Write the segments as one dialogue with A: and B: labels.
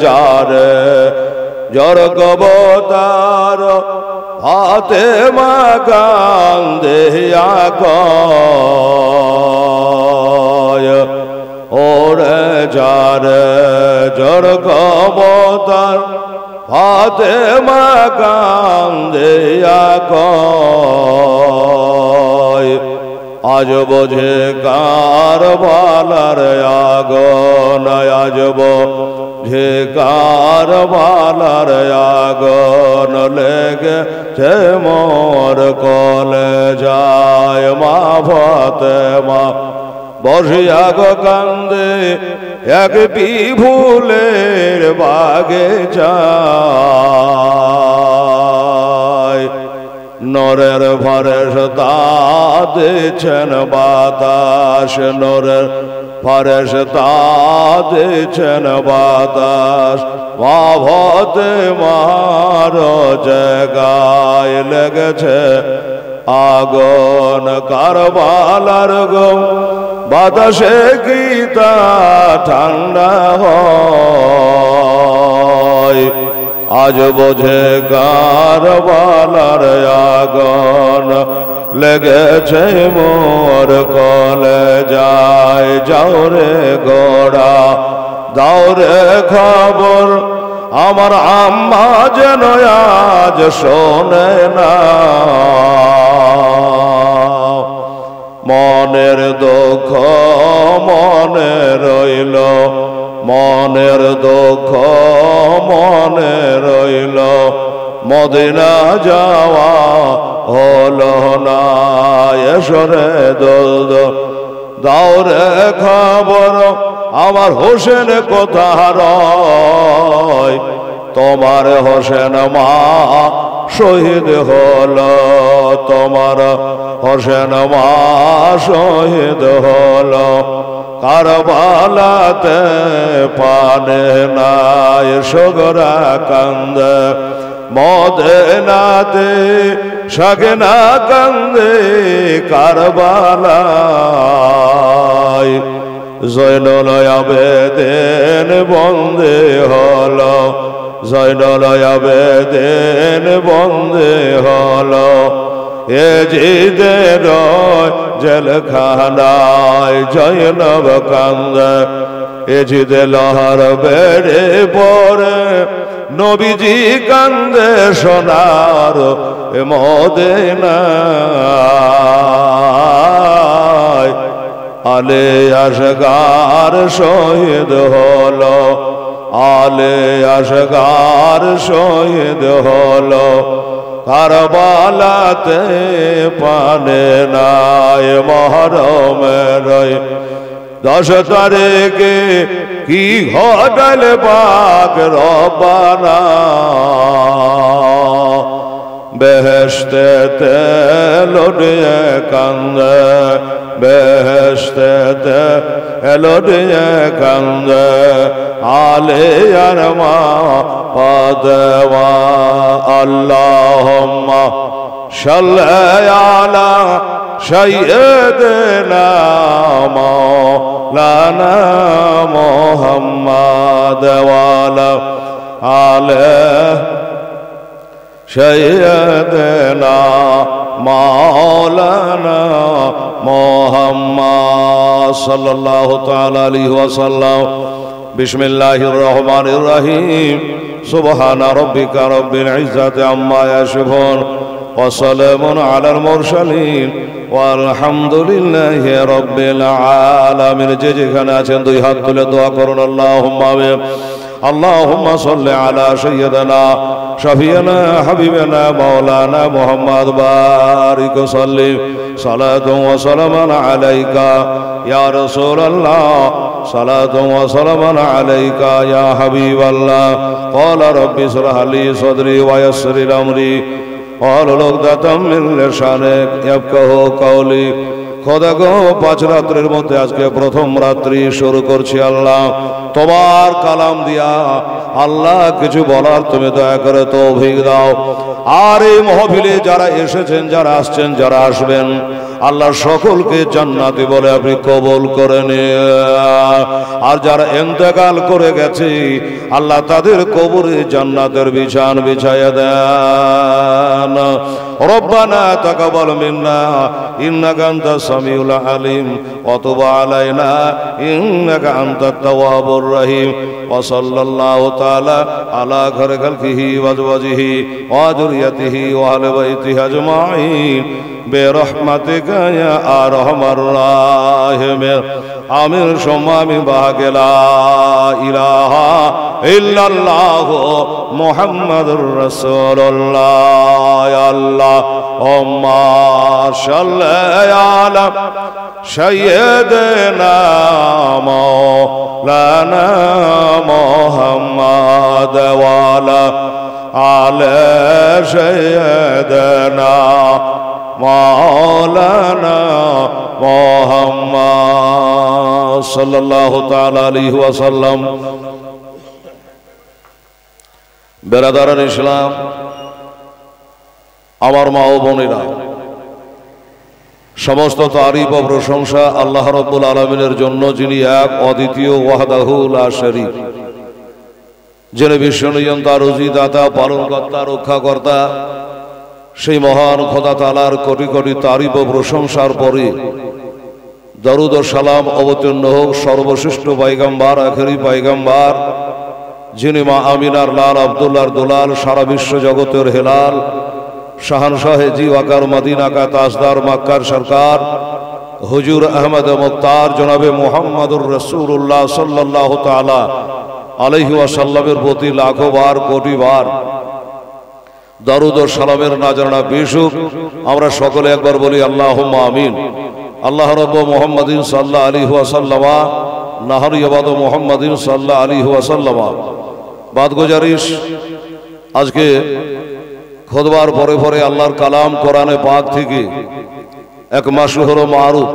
A: যারে জর কবতার ফাতেমা কান্দে কয় ওরে যারে জর কবতার ফাতেমা কান্দে কয় আজ বোঝে কারবালার আগুন আজ বোঝে কারবালার আগুন লেগেছে মোর কলে যায় মা ফাতেমা বসিয়া গো কান্দে এক বিভুলের বাগে যায় নরের ফেরেশতা দিচ্ছেন বাতাস নরের ফেরেশতা দিচ্ছেন বাতাস মা ফাতেমার জায়গায় লেগেছে আগুন কারবালার গো বাতাসে কি তা ঠান্ডা হয় আজ বোঝে কারবালার আগুন লেগেছে মোর কলে যায় যাও রে গোড়া দাও রে খবর আমার আম্মা যেন আজ শোনে না মনের দুঃখ মনে রইল মনের দুঃখ মনে রইল মদিনা যাওয়া হলো না এসরে দোল দাও রে খবর আমার হোসেন কোথায় রয় তোমার হোসেন মা শহীদ হলো তোমার হোসেন মা শহীদ হলো কারবালাতে পানে নাই সগরা কান্দে মদিনাতে সগনা কান্দে কারবালায় জয়নুল আবেদিন বন্দে হলো জয়নুল আবেদিন বন্দে হলো এজিদের জেলখানায় জয়নব কান্দে এজিদে লহর বেড়ে পড়ে নবীজি কান্দে সোনার মদিনায় আলে আসগার শহীদ হলো আলে আসগার শহীদ হলো কারবালাতে পানে নাই মহরমের 10 তারিখে কি ঘটাল পাক রব্বানা বেহেশতেতে লড়িয়ে কান্দে বেহেশতেতে লড়িয়ে কান্দে আলে আর মা ফাতেমা আল্লাহুম্মা সাল্লি আলা সাইয়্যিদিনা মাওলানা মুহাম্মাদ ওয়া আলা আলি সাইয়্যিদিনা মাওলানা মুহাম্মদ সাল্লাল্লাহু তাআলা আলাইহি ওয়াসাল্লাম বিসমিল্লাহির রহমানির রহিম সুবহানা রাব্বিকা রাব্বিল ইজ্জাতি আম্মা ইয়াসিফুন ওয়া সালামুন আলাল মুরসালিন ওয়ালহামদুলিল্লাহি রাব্বিল আলামিন। যে যেখানে আছেন দুই হাত তুলে দোয়া করুন আল্লাহুম্মা আমিন। اللهم صل على سيدنا شفيعنا حبيبنا مولانا محمد بارك وسلم صلاة وسلاما عليك يا رسول الله صلاة وسلاما عليك يا حبيب الله قال رب اشرح لي صدري ويسر لي أمري واحلل عقدة من لساني يفقهوا قولي। খোদা গো 5 রাত্রির মধ্যে আজকে প্রথম রাত্রি শুরু করছি আল্লাহ তোমার কালাম দিয়া আল্লাহ কিছু বলার তুমি দয়া করে তৌফিক দাও। আর এই মাহফিলে যারা এসেছেন যারা আসছেন যারা আসবেন আল্লাহ সকলকে জান্নাতি বলে আপনি কবুল করে নিন। আর যারা ইন্তেকাল করে গেছে আল্লাহ তাদের কবরে জান্নাতের বিছান বিছায়া দেন। রব্বানা তাকাব্বাল মিন্না ইন্নাকা আনতাস সামিউল আলিম ওয়া তুব আলাইনা ইন্নাকা আনতাত তাওয়াবুর রহিম। ওয়া সাল্লাল্লাহু তাআলা আলা খায়রি খালকিহি ওয়া আজওয়াজিহি ওয়া যুররিয়াতিহি ওয়া আহলি বাইতিহি আজমাইন বিরহমাতিকা ইয়া আরহামার রাহিমিন। আমিন সুম্মা আমিন। বাহাকে লা ইলাহা ইল্লাল্লাহু মুহাম্মাদুর রাসূলুল্লাহ। ইয়া আল্লাহুম্মা সাল্লি আলা সাইয়্যিদিনা মাওলানা মুহাম্মাদ ওয়া আলা আলি সাইয়্যিদিনা মাওলানা মুহাম্মদ সাল্লাল্লাহু তাআলা আলাইহি ওয়াসাল্লাম। বেরাদারান ইসলাম, আমার মা ও বোনেরা, সমস্ত তারিফ ও প্রশংসা আল্লাহ রাব্বুল আলামিনের জন্য, যিনি এক অদ্বিতীয়, ওয়াহদাহু লা শারীক, যিনি বিশ্বনিয়ন্তা, রুজিদাতা, পালনকর্তা, রক্ষাকর্তা। সেই মহান খোদা তাআলার কোটি কোটি তারিফ ও প্রশংসার পরে দরুদ ও সালাম অবতীর্ণ হোক সর্বশ্রেষ্ঠ পয়গম্বর, আখেরি পয়গম্বর, যিনি মা আমিনার লাল, আব্দুল্লাহর দুলাল, সারা বিশ্ব জগতের হেলাল, শাহানশাহে জি ওয়াকার, মদিনা কা তাজদার, মক্কার সরকার হুজুর আহমদ মুখতার জনাবে মুহাম্মদুর রাসূলুল্লাহ সাল্লাল্লাহু তাআলা আলাইহি ওয়াসাল্লামের প্রতি লাখো বার কোটি বার দরুদ ও সালামের নাজরানা পেশ হোক। আমরা সকলে একবার বলি আল্লাহুম্মা আমিন। আল্লাহ রাব্বু মুহাম্মাদিন সাল্লাল্লাহু আলাইহি ওয়াসাল্লামা নাহরি ইবাদ মুহাম্মাদিন সাল্লাল্লাহু আলাইহি ওয়াসাল্লামা। বাদ গুজারিশ, আজকে খুতবার পরে পরে আল্লাহর কালাম কোরআনে পাক থেকে এক মাসহুর মারুফ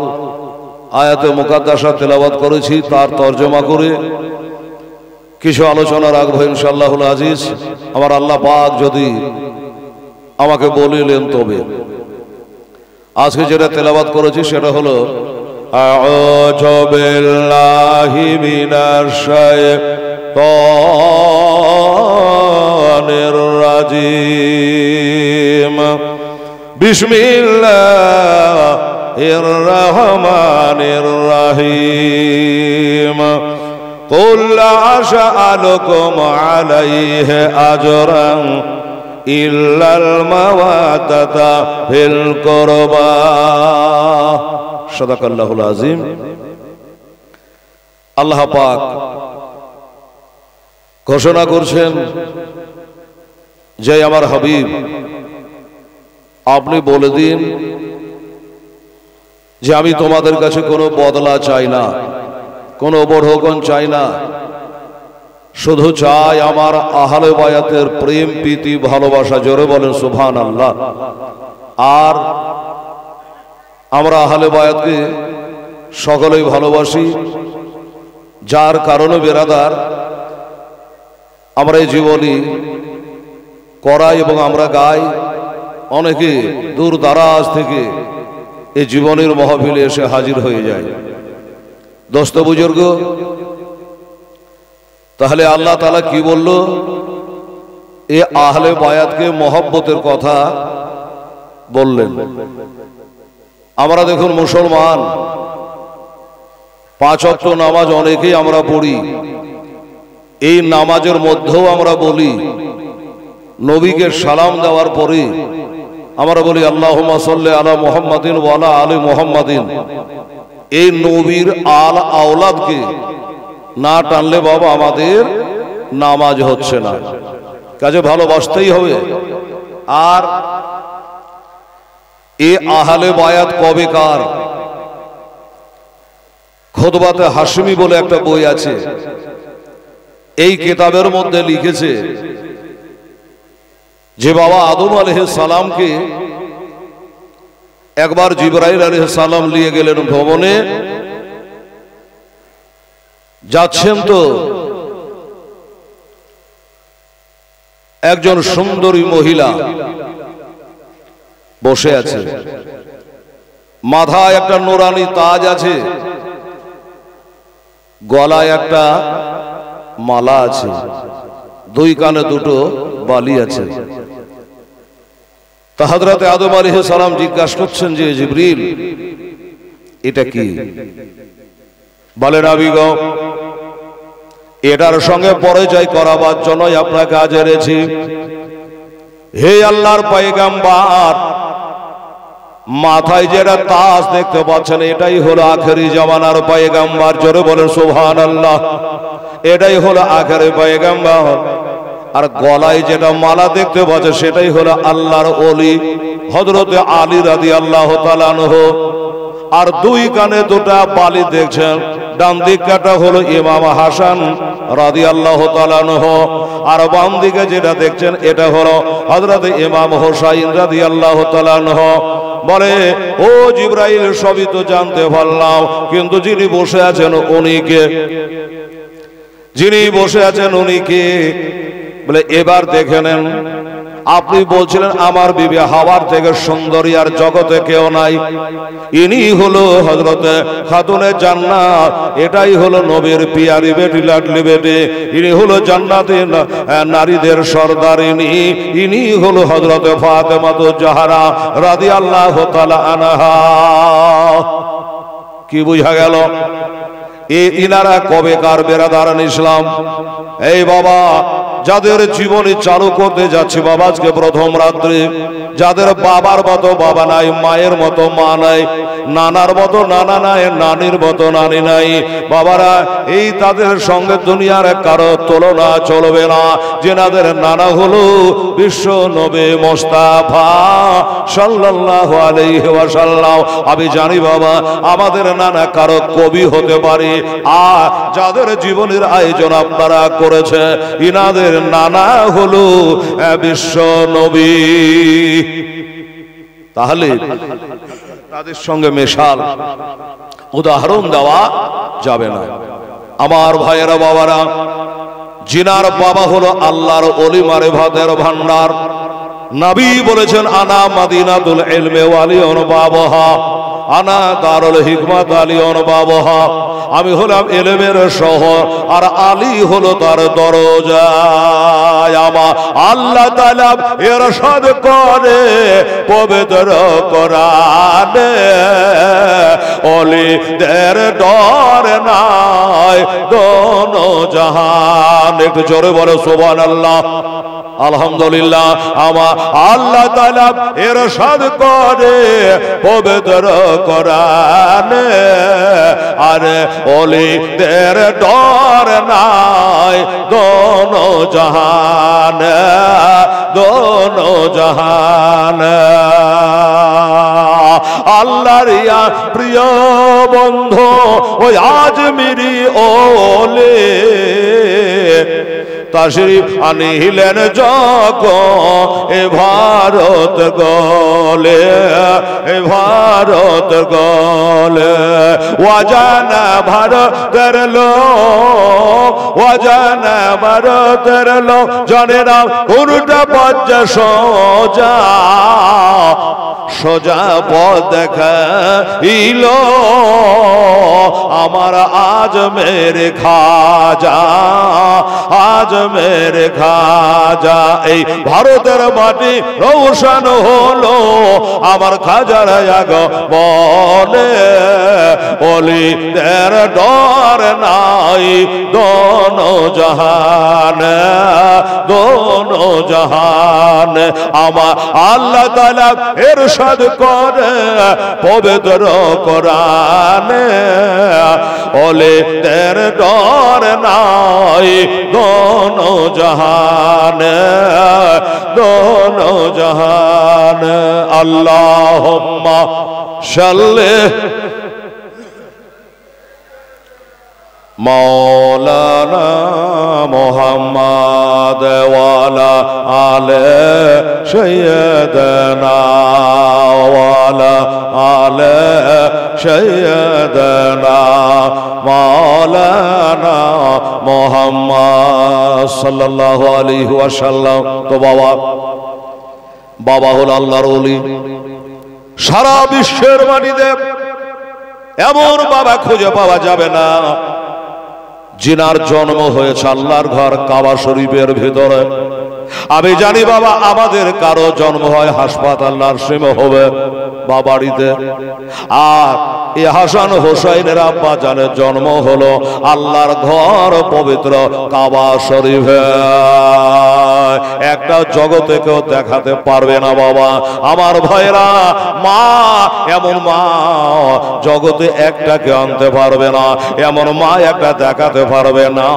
A: আয়াতে মুকাদ্দাসা তেলাওয়াত করেছি, তার তর্জমা করে কিছু আলোচনা রাখবো ইনশাআল্লাহুল আজিজ। আমার আল্লাহ পাক যদি আমাকে বলিলেন তবে আজকে যেটা তেলাওয়াত করেছি সেটা হলো আউযু বিল্লাহি মিনাশ শাইতানির রাজিম। বিসমিল্লাহির রহমানির রহিম। قل لا أسألكم عليه أجرا إلا المودة في القربى صدق الله العظيم। আল্লাহ পাক ঘোষণা করছেন যে আমার হাবিব, আপনি বলে দিন যে আমি তোমাদের কাছে কোনো বদলা চাই না, কোনো বড়গণ চাই না, শুধু চাই আমার আহলে বায়াতের প্রেম, প্রীতি, ভালোবাসা। জোরে বলেন সুবহানাল্লাহ। আর আমরা আহলে বায়াতকে সকলেই ভালোবাসি, যার কারণে বেরাদার আমরা এই জীবনী করাই এবং আমরা গাই। অনেকে দূর দারাজ থেকে এই জীবনের মহফিলে এসে হাজির হয়ে যায়। দোস্ত বুজুর্গ, তাহলে আল্লাহ তাআলা কি বলল? এ আহলে বায়াতকে মহব্বতের কথা বললেন। আমরা দেখুন মুসলমান, 5 ওয়াক্ত নামাজ অনেকেই আমরা পড়ি। এই নামাজের মধ্যেও আমরা বলি, নবীকে সালাম দেওয়ার পরে আমরা বলি আল্লাহুম্মা সাল্লি আলা মুহাম্মাদিন ওয়া আলা আলি মুহাম্মাদিন। এই নবীর আল আওলাদকে না টানলে বাবা আমাদের নামাজ হচ্ছে না। কাজে ভালোবাসতেই হবে। আর এ আহলে বায়াত কবেকার? খুতবাতে হাশমি বলে একটা বই আছে, এই কিতাবের মধ্যে লিখেছে যে বাবা আদম আলাইহিস সালামকে একবার জিবরাইল আলাইহিস সালাম নিয়ে গেলেন ভবনে। যাচ্ছেন তো একজন সুন্দরী মহিলা বসে আছে। মাথায় একটা নুরানি তাজ আছে, গলায় একটা মালা আছে, দুই কানে দুটো বালি আছে। তা হযরত আদম আলাইহিস সালাম জিজ্ঞাসা করছেন যে জিবরিল এটা কি? বলেন আবিগো এটার সঙ্গে পরিচয় করাবার জন্যই আপনাকে আজ এনেছি। হে আল্লাহর পয়গম্বর, মাথায় যেটা তাজ দেখতে পাচ্ছেন এটাই হলো আখেরি জামানার পয়গম্বর। জোরে বলেন সুবহানাল্লাহ। এটাই হলো আখেরি পয়গম্বর। আর গলায় যেটা মালা দেখতে পাচ্ছেন সেটাই হলো আল্লাহর ওলি হযরত আলী রাদিয়াল্লাহু তাআলা আনহু। আর দুই কানে দুটা বালি দেখছেন, ডান দিকটা হলো ইমাম হাসান রাদিয়াল্লাহু তাআলা আনহু, আর বাম দিকে যেটা দেখছেন এটা হলো হযরত ইমাম হুসাইন রাদিয়াল্লাহু তাআলা আনহু। বলে ও জিবরাইল সবই তো জানতে পারলাম, কিন্তু যিনি বসে আছেন উনি কে? যিনি বসে আছেন উনি কে? বলে এবার দেখে নেন, আপনি বলছিলেন আমার বিবি হাওয়ার থেকে সুন্দরী আর জগতে কেউ নাই। ইনি হলো হযরতে খাতুনে জান্নাত, এটাই হলো নবীর পিয়ারি বেটি, লাডলি বেটি। ইনি হলো জান্নাতে নারীদের সর্দারিনী। ইনি হলো হযরতে ফাতেমাতুজ জাহরা রাদিয়াল্লাহু তাআলা আনহা। কি বুঝা গেল? ইনারা কবেকার বেরাদারান ইসলাম। এই বাবা, যাদের জীবনী চালু করতে যাচ্ছে বাবা আজকে প্রথম রাত্রে, যাদের বাবার মতো বাবা নাই, মায়ের মতো মা নাই, নানার মতো নানা নাই, নানির মতো নানি নাই, বাবারা এই তাদের সঙ্গে দুনিয়ার কারো তুলনা চলবে না। যেনাদের নানা হলো বিশ্ব নবী মুস্তাফা সাল্লাল্লাহু আলাইহি ওয়াসাল্লাম। আমি জানি বাবা আমাদের নানা কারো কবি হতে পারে, আর যাদের জীবনের আয়োজন আপনারা করেছে ইনাদের নানা হলো বিশ্ব নবী। তাহলে তাদের সঙ্গে মেশাল উদাহরণ দেওয়া যাবে না। আমার ভাইয়েরা বাবারা, জিনার বাবা হলো আল্লাহর ওলি, মারিফাতের ভান্ডার। নবী বলেছেন আনা মাদিনাতুল ইলমি ওয়ালিউন বাবাহা, আনা দারুল হিকমাত আলিউন বাবাহা। আমি হলাম ইলমের শহর আর আলী হলো তার দরজা। আমার আল্লাহ তাআলা ইরশাদ করে পবিত্র কোরআনে, ওলিদের ডর নাই দোনো জাহান। একটু জোরে বলো সুবহানাল্লাহ, আলহামদুলিল্লাহ। আমার আল্লাহ তাআলা ইরশাদ করে পবিত্র কোরআনে, আরে ওলিদের ডর নাই দোনো জাহান, দোনো জাহান। আল্লাহর ইয়া প্রিয় বন্ধু ওই আজমিরি ওলি তাশরীফ আনিলেন যখন এ ভারত গলে, এ ভারত গলে। ওয়াজানা ভারতের লোক, ওয়াজানা ভারতের লোক, জানে না কোনটা পথ সোজা, সোজা পথ দেখাইল আমার আজমের খাজা, আজমের খাজা। এই ভারতের মাটি রৌশন হলো আমার খাজার আগমনে, ওলিদের ডর নাই দোনো জাহান, দোনো জাহান। আমার আল্লাহ তাআলা ইরশাদ করে পবিত্র কোরআনে, ওলিদের ডর নাই দোনো জাহান, দোনো জাহান। আল্লাহুম্মা সাল্লি মাওলানা মুহাম্মদ ওয়ালা আলে সাইয়্যিদানা ওয়ালা আলে সাইয়্যিদানা মাওলানা মুহাম্মদ সাল্লাল্লাহু আলাইহি ওয়াসাল্লাম। তো বাবা হল আল্লাহর ওলি, সারা বিশ্বের মাটিতে এমন বাবা খুঁজে পাওয়া যাবে না জিনার জন্ম হয়েছে আল্লাহর ঘর কাবা শরীফের ভিতরে। আমি জানি বাবা আমাদের কারো জন্ম হয় হাসপাতাল নার্সিংহোমে হবে বা বাড়িতে, আর এ হাসান হোসাইনের আব্বা জানের জন্ম হলো আল্লাহর ঘর পবিত্র কাবা শরীফে। একটা জগতে কেউ দেখাতে পারবে না বাবা আমার ভাইরা। মা এমন মা জগতে একটা কেউ আনতে পারবে না, এমন মা একটা দেখাতে পারবে না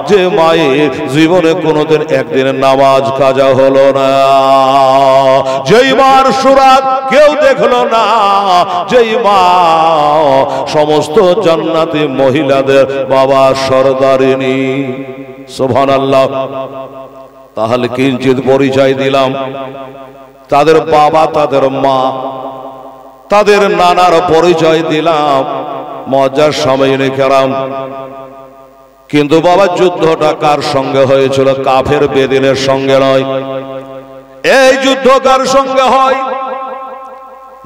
A: যে মায়ের জীবনে কোনোদিন একদিনের নামাজ কাজা হলো না, যেই মার সুরাত কেউ দেখলো না, যেই মা সমস্ত জান্নাতি মহিলাদের বাবা সরদারিনী। সুবহানাল্লাহ। তাহলে কিঞ্চিত পরিচয় দিলাম, তাদের বাবা তাদের মা তাদের নানার পরিচয় দিলাম মজার সাময়িনী কেরাম। কিন্তু বাবা যুদ্ধটা কার সঙ্গে হয়েছিল? কাফের বেদিনের সঙ্গে নয়। এই যুদ্ধ কার সঙ্গে হয়?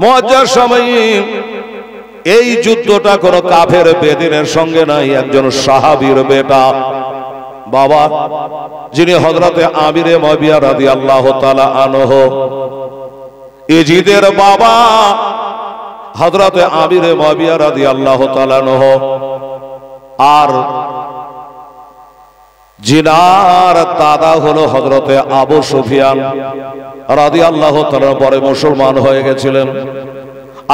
A: মজার সাময়িন এই যুদ্ধটা কোন কাফের বেদিনের সঙ্গে নাই, একজন সাহাবীর বেটা বাবা যিনি হযরতে আমিরে মুআবিয়া রাদিয়াল্লাহু তাআলা আনহু, ইজিদের বাবা হযরতে আমিরে মুআবিয়া রাদিয়াল্লাহু তাআলা আনহু, আর জিনার দাদা হলো হযরতে আবু সুফিয়ান রাদিয়াল্লাহু তাআলা, পরে মুসলমান হয়ে গেছিলেন।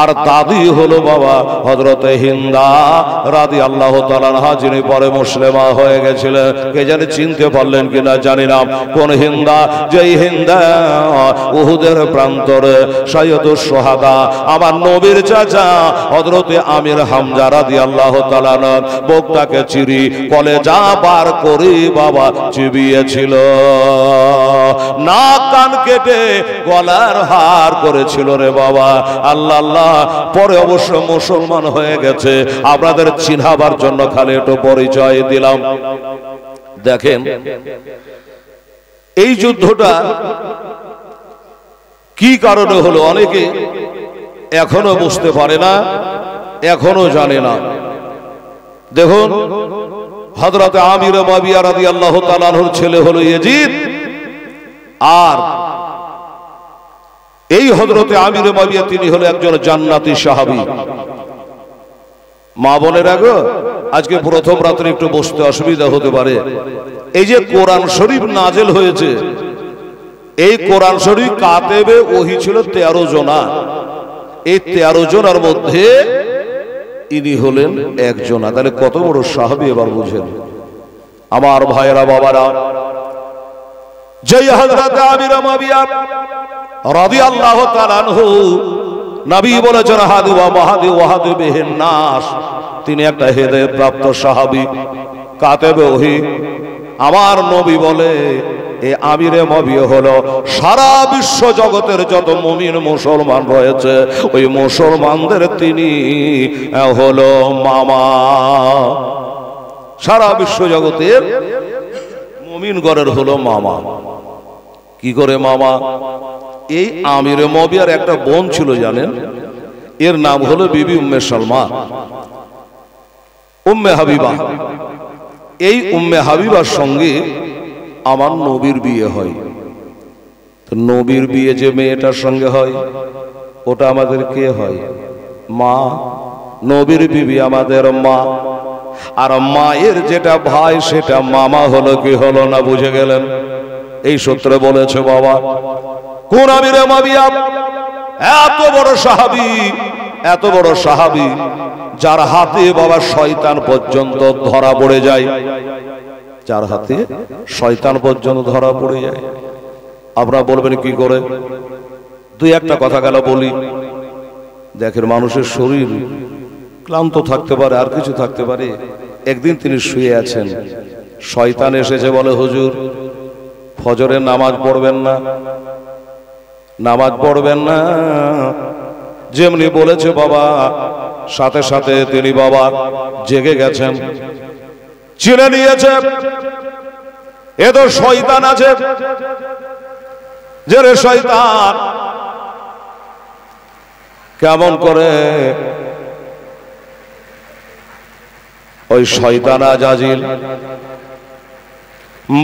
A: আর দাদি হলো বাবা হযরতে হিন্দা রাদিয়াল্লাহু তাআলা আনহা, যিনি পরে মুসলিমা হয়ে গেছিলেন। কে জানি চিনতে পারলেন কিনা জানি না কোন হিন্দা? যেই হিন্দা উহুদের প্রান্তরে সাইয়্যিদুশ শুহাদা আমার নবীর চাচা হযরতে আমির হামজা রাদিয়াল্লাহু তাআলা বুকটাকে চিরি কলেজা বার করে বাবা চিবিয়েছিল, নাক কান কেটে গলার হার করেছিল রে বাবা। আল্লাহ আল্লাহ, পরে অবশ্য মুসলমান হয়ে গেছে। আপনাদের চিনহাবার জন্য খালি একটু পরিচয় দিলাম। দেখেন এই যুদ্ধটা কি কারণে হলো অনেকে এখনো বুঝতে পারে না, এখনো জানে না। দেখুন হযরতে আমির মুআবিয়া রাদিয়াল্লাহু তাআলা আনহুর ছেলে হলো ইয়াজিদ, আর এই হযরতে আমির মুআবিয়া তিনি হলো একজন জান্নাতি সাহাবী। মা বোনেরা গো, আজকে প্রথম রাত্রে একটু বসতে অসুবিধা হতে পারে। এই যে কোরআন শরীফ নাজেল হয়েছে, এই কোরআন শরীফ কাতেবে ওহী ছিল 13 জনা। এই 13 জনের মধ্যে ইনি হলেন একজনা। তাহলে কত বড় সাহাবী এবার বুঝেন আমার ভাইয়েরা বাবারা। যেই হযরত আমির মুআবিয়া রাদিয়াল্লাহু তাআলা আনহু নবী বলেছেন হাদু ওয়া মাহাদু ওয়াহাদু বিহিন নাস, তিনি একটা হেদায়েত প্রাপ্ত সাহাবী কাতেবে ওহী। আমার নবী বলে এই আমিরে মুআবিয়া হলো সারা বিশ্ব জগতের যত মুমিন মুসলমান রয়েছে ওই মুসলমানদের তিনি হলো মামা। সারা বিশ্ব জগতের মুমিন গণের হলো মামা। কি করে মামা? এই আমিরে মুআবিয়ার একটা বোন ছিল জানেন, এর নাম হলো বিবি উম্মে সালমা, উম্মে হাবিবা। এই উম্মে হাবিবার সঙ্গে আমার নবীর বিয়ে হয়। তো নবীর বিয়ে যে মেয়েটার সঙ্গে হয় ওটা আমাদের কে হয়? মা। নবীর বিবি আমাদের মা, আর মায়ের যেটা ভাই সেটা মামা হলো কি হলো না? বুঝে গেলেন? এই সূত্রে বলেছে বাবা কোন আমিরে মুআবিয়া এত বড় সাহাবী, এত বড় সাহাবী যার হাতে বাবা শয়তান পর্যন্ত ধরা পড়ে যায়, যার হাতে শয়তান পর্যন্ত ধরা পড়ে যায়। আপনারা বলবেন কি করে? দুই একটা কথা গেল বলি। দেখেন মানুষের শরীর ক্লান্ত থাকতে পারে, আর কিছু থাকতে পারে। একদিন তিনি শুয়ে আছেন, শয়তান এসেছে বলে হুজুর ফজরের নামাজ পড়বেন না, নামাজ পড়বেন না। যেমনি বলেছে বাবা সাথে সাথে তিনি বাবা জেগে গেছেন, চিনে নিয়েছে এ তো শয়তান আছে। যে রে শয়তান কেমন করে ওই শয়তান আজাজিল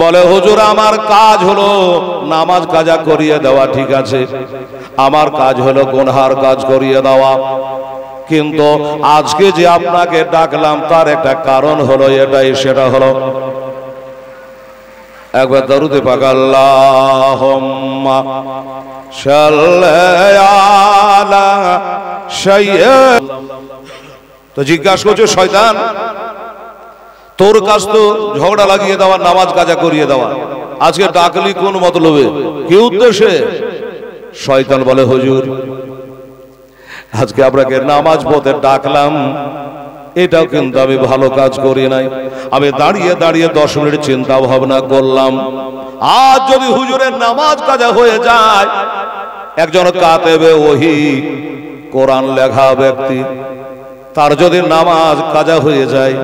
A: বলে, হুজুর আমার কাজ হলো নামাজ কাজা করিয়ে দেওয়া, ঠিক আছে, আমার কাজ হলো গুনহার কাজ করিয়ে দেওয়া, কিন্তু আজকে যে আপনাকে ডাকলাম তার একটা কারণ হলো এটাই, সেটা হলো একবার দরুদে পাক আল্লাহুম্মা সাল্লি আলা সাইয়্যিদ। তো জিজ্ঞাসা করছে, শয়তান তোর কাজ তো ঝগড়া লাগিয়ে দেওয়া, নামাজ কাজা করিয়ে দেওয়া, আজকে ডাকলি কোন মতলবে, কি উদ্দেশ্যে? শয়তান বলে, হুজুর আজকে আপনাকে নামাজ পড়তে ডাকলাম, এটাও কিন্তু আমি ভালো কাজ করি নাই। আমি দাঁড়িয়ে দাঁড়িয়ে 10 মিনিট চিন্তা ভাবনা করলাম, আজ যদি হুজুরের নামাজ কাজা হয়ে যায়, একজন কাতেবে ওহী কোরআন লেখা ব্যক্তি, তার যদি নামাজ কাজা হয়ে যায়,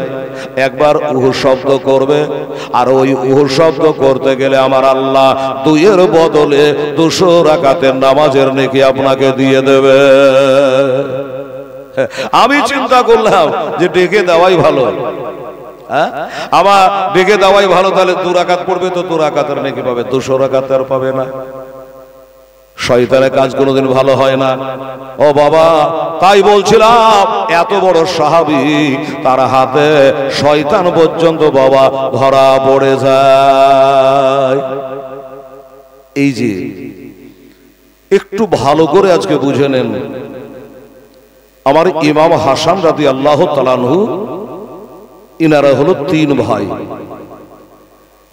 A: একবার উহু শব্দ করবে, আর ওই উহু শব্দ করতে গেলে আমার আল্লাহ 2-এর বদলে 200 রাকাতের নামাজের নেকি আপনাকে দিয়ে দেবে। আমি চিন্তা করলাম যে ডেকে দেওয়াই ভালো, আমার ডেকে দেওয়াই ভালো, তাহলে 2 রাকাত পড়বে তো 2 রাকাতের নেকি পাবে, 200 রাকাত আর পাবে না। শয়তানের কাজ কোনোদিন ভালো হয় না ও বাবা। তাই বলছিলাম, এত বড় সাহাবী, তার হাতে শয়তান পর্যন্ত বাবা ধরা পড়ে যায়। এই যে একটু ভালো করে আজকে বুঝে নেন, আমার ইমাম হাসান রাদিয়াল্লাহু তাআলা আনহু, ইনারা হলো 3 ভাই।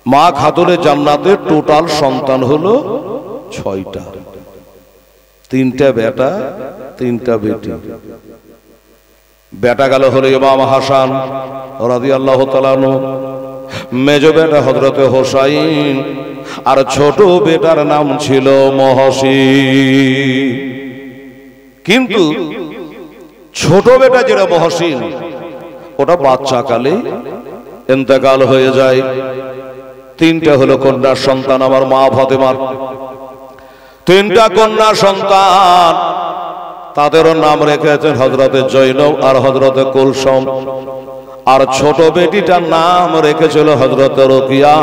A: মা খাতুনে জান্নাতের টোটাল সন্তান হলো 6টা, 3টা বেটা 3টা বেটি। বেটা গেল হলো ইমাম হাসান রাদিয়াল্লাহু তাআলা আনহু, মেজ বেটা হযরতে হোসাইন, আর ছোট বেটার নাম ছিল মহসিন। কিন্তু ছোট বেটা যেটা মহসিন, ওটা বাচ্চাকালে ইন্তেকাল হয়ে যায়। 3টা হলো কন্যা সন্তান আমার মা ফাতেমার, 3টা কন্যা সন্তান, তাদেরও নাম রেখেছেন হযরতে জয়নব আর হযরতে কুলসুম। আর ছোট বেটিটার নাম রেখেছিল হযরতে রুকিয়া,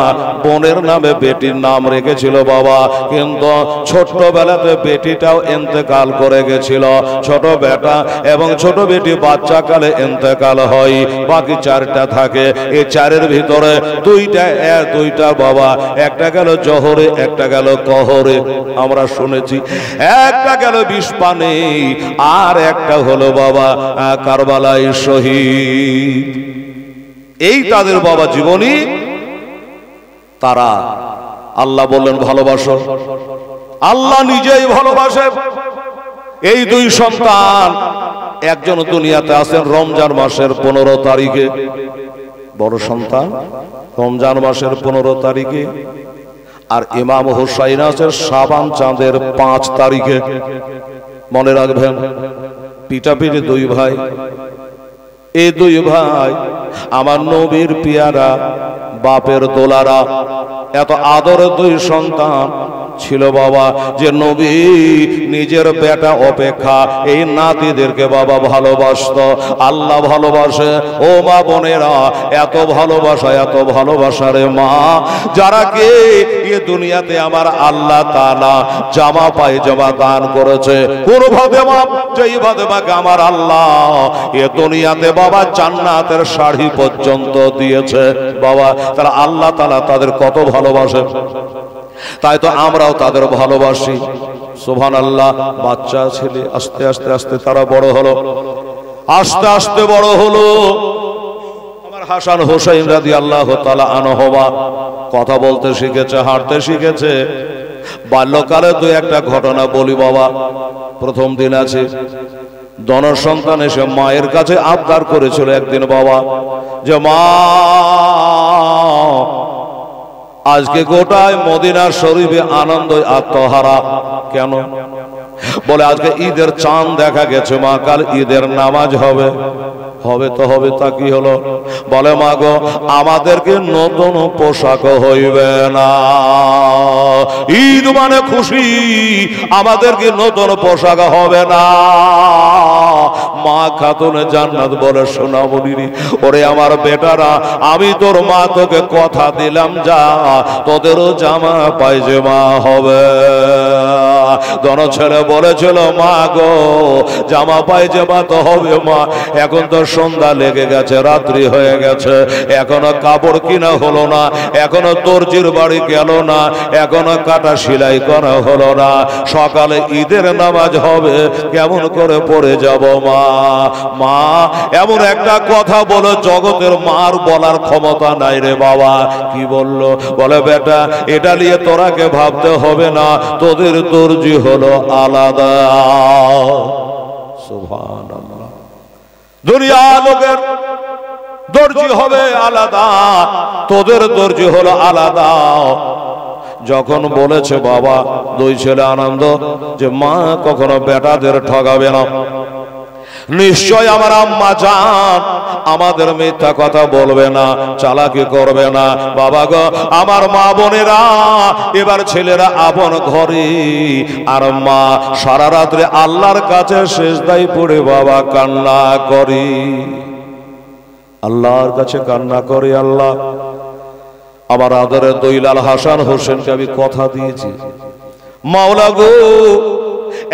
A: বোনের নামে বেটির নাম রেখেছিল বাবা। কিন্তু ছোটবেলাতে বেটিটাও ইন্তেকাল করে গেছিল। ছোট বেটা এবং ছোট বেটি বাচ্চাকালে ইন্তেকাল হয়, বাকি 4টা থাকে। এই 4-এর ভিতরে 2টা বাবা, একটা গেল জহরে, একটা গেল কহরে, আমরা শুনেছি, একটা গেল বিষপানে, আর একটা হলো বাবা কারবালায় শহীদ। এই তাদের বাবা জীবনী। তারা আল্লাহ বললেন ভালোবাসো, আল্লাহ নিজেই ভালোবাসে। এই 2 সন্তান, একজন দুনিয়াতে আসেন রমজান মাসের 15 তারিখে, বড় সন্তান রমজান মাসের 15 তারিখে, আর ইমাম হুসাইন আছেন শাবান চাঁদের 5 তারিখে। মনে রাখবেন, পিটাপিটি 2 ভাই। এই 2 ভাই আমার নবীর পিয়ারা, বাপের দোলারা। এত আদরের 2 সন্তান ছিল বাবা, যে নবী নিজের বেটা অপেক্ষা এই নাতিদেরকে বাবা ভালোবাসতো। আল্লাহ ভালোবাসে ও মা বোনেরা, এত ভালোবাসা, এত ভালোবাসা রে মা, যারা কে এ দুনিয়াতে আমার আল্লাহ তাআলা জামা পায়জামা দান করেছে। কোন ফাতেমা, যেই ফাতেমাকে আমার আল্লাহ এ দুনিয়াতে বাবা জান্নাতের শাড়ি পর্যন্ত দিয়েছে বাবা, তারা আল্লাহ তাআলা তাদের কত ভালোবাসে। তাই তো আমরাও তাদের ভালোবাসি। সুবহানাল্লাহ। বাচ্চা ছেলে আস্তে আস্তে আস্তে তারা বড় হলো, আস্তে আস্তে বড় হলো। আমার হাসান হোসেন রাদিয়াল্লাহু তাআলা আনহুমা কথা বলতে শিখেছে, হাঁটতে শিখেছে। বাল্যকালে 2-1টা ঘটনা বলি বাবা। প্রথম দিন আছে, দনর সন্তান এসে মায়ের কাছে আবদার করেছিল একদিন বাবা, যে মা আজকে গোটায় মদিনা শরীফে আনন্দ আত্মহারা কেন? বলে আজকে ঈদের চাঁদ দেখা গেছে মা, কাল ঈদের নামাজ হবে। হবে তো হবে, তা কি হলো? বলে মা গো আমাদেরকে নতুন পোশাক হইবে না, ঈদ মানে খুশি, আমাদেরকে নতুন পোশাক হবে না। মা খাতুনে জান্নাত বলে সোনামণি ওরে আমার বেটারা, আমি তোর মা তোকে কথা দিলাম যা তোদেরও জামা পায়জামা হবে। দোনো ছেলে বলেছিল মা গো জামা পায়জামা তো হবে মা, এখন তো সন্ধ্যা লেগে গেছে, রাত্রি হয়ে গেছে, এখনো কাপড় কিনা হলো না, এখনো দর্জির বাড়ি গেল না, এখনো কাটা সেলাই করা হলো না, সকালে ঈদের নামাজ হবে, কেমন করে পড়ে যাব মা? মা এমন একটা কথা বলে জগতের মার বলার ক্ষমতা নাই রে বাবা। কি বললো? বলে বেটা এটা নিয়ে তোরাকে ভাবতে হবে না, তোদের দর্জি হলো আলাদা। সুবহানাল্লাহ। দুনিয়া লোকের দর্জি হবে আলাদা, তোদের দর্জি হলো আলাদা। যখন বলেছে বাবা, দুই ছেলে আনন্দ যে মা কখনো বেটাদের ঠকাবে না, নিশ্চয় আমার আম্মা জান আমাদের মিথ্যা কথা বলবে না, চালাকি করবে না। বাবা গো আমার মা বোনেরা এবার ছেলেরা আপন ঘরে, আর মা সারা রাত্রে আল্লাহর কাছে সেজদায় পড়ে বাবা কান্না করি, আল্লাহর কাছে কান্না করে। আল্লাহ আমার আদরের দইলাল হাসান হোসেনকে আমি কথা দিয়েছি, মাওলা গো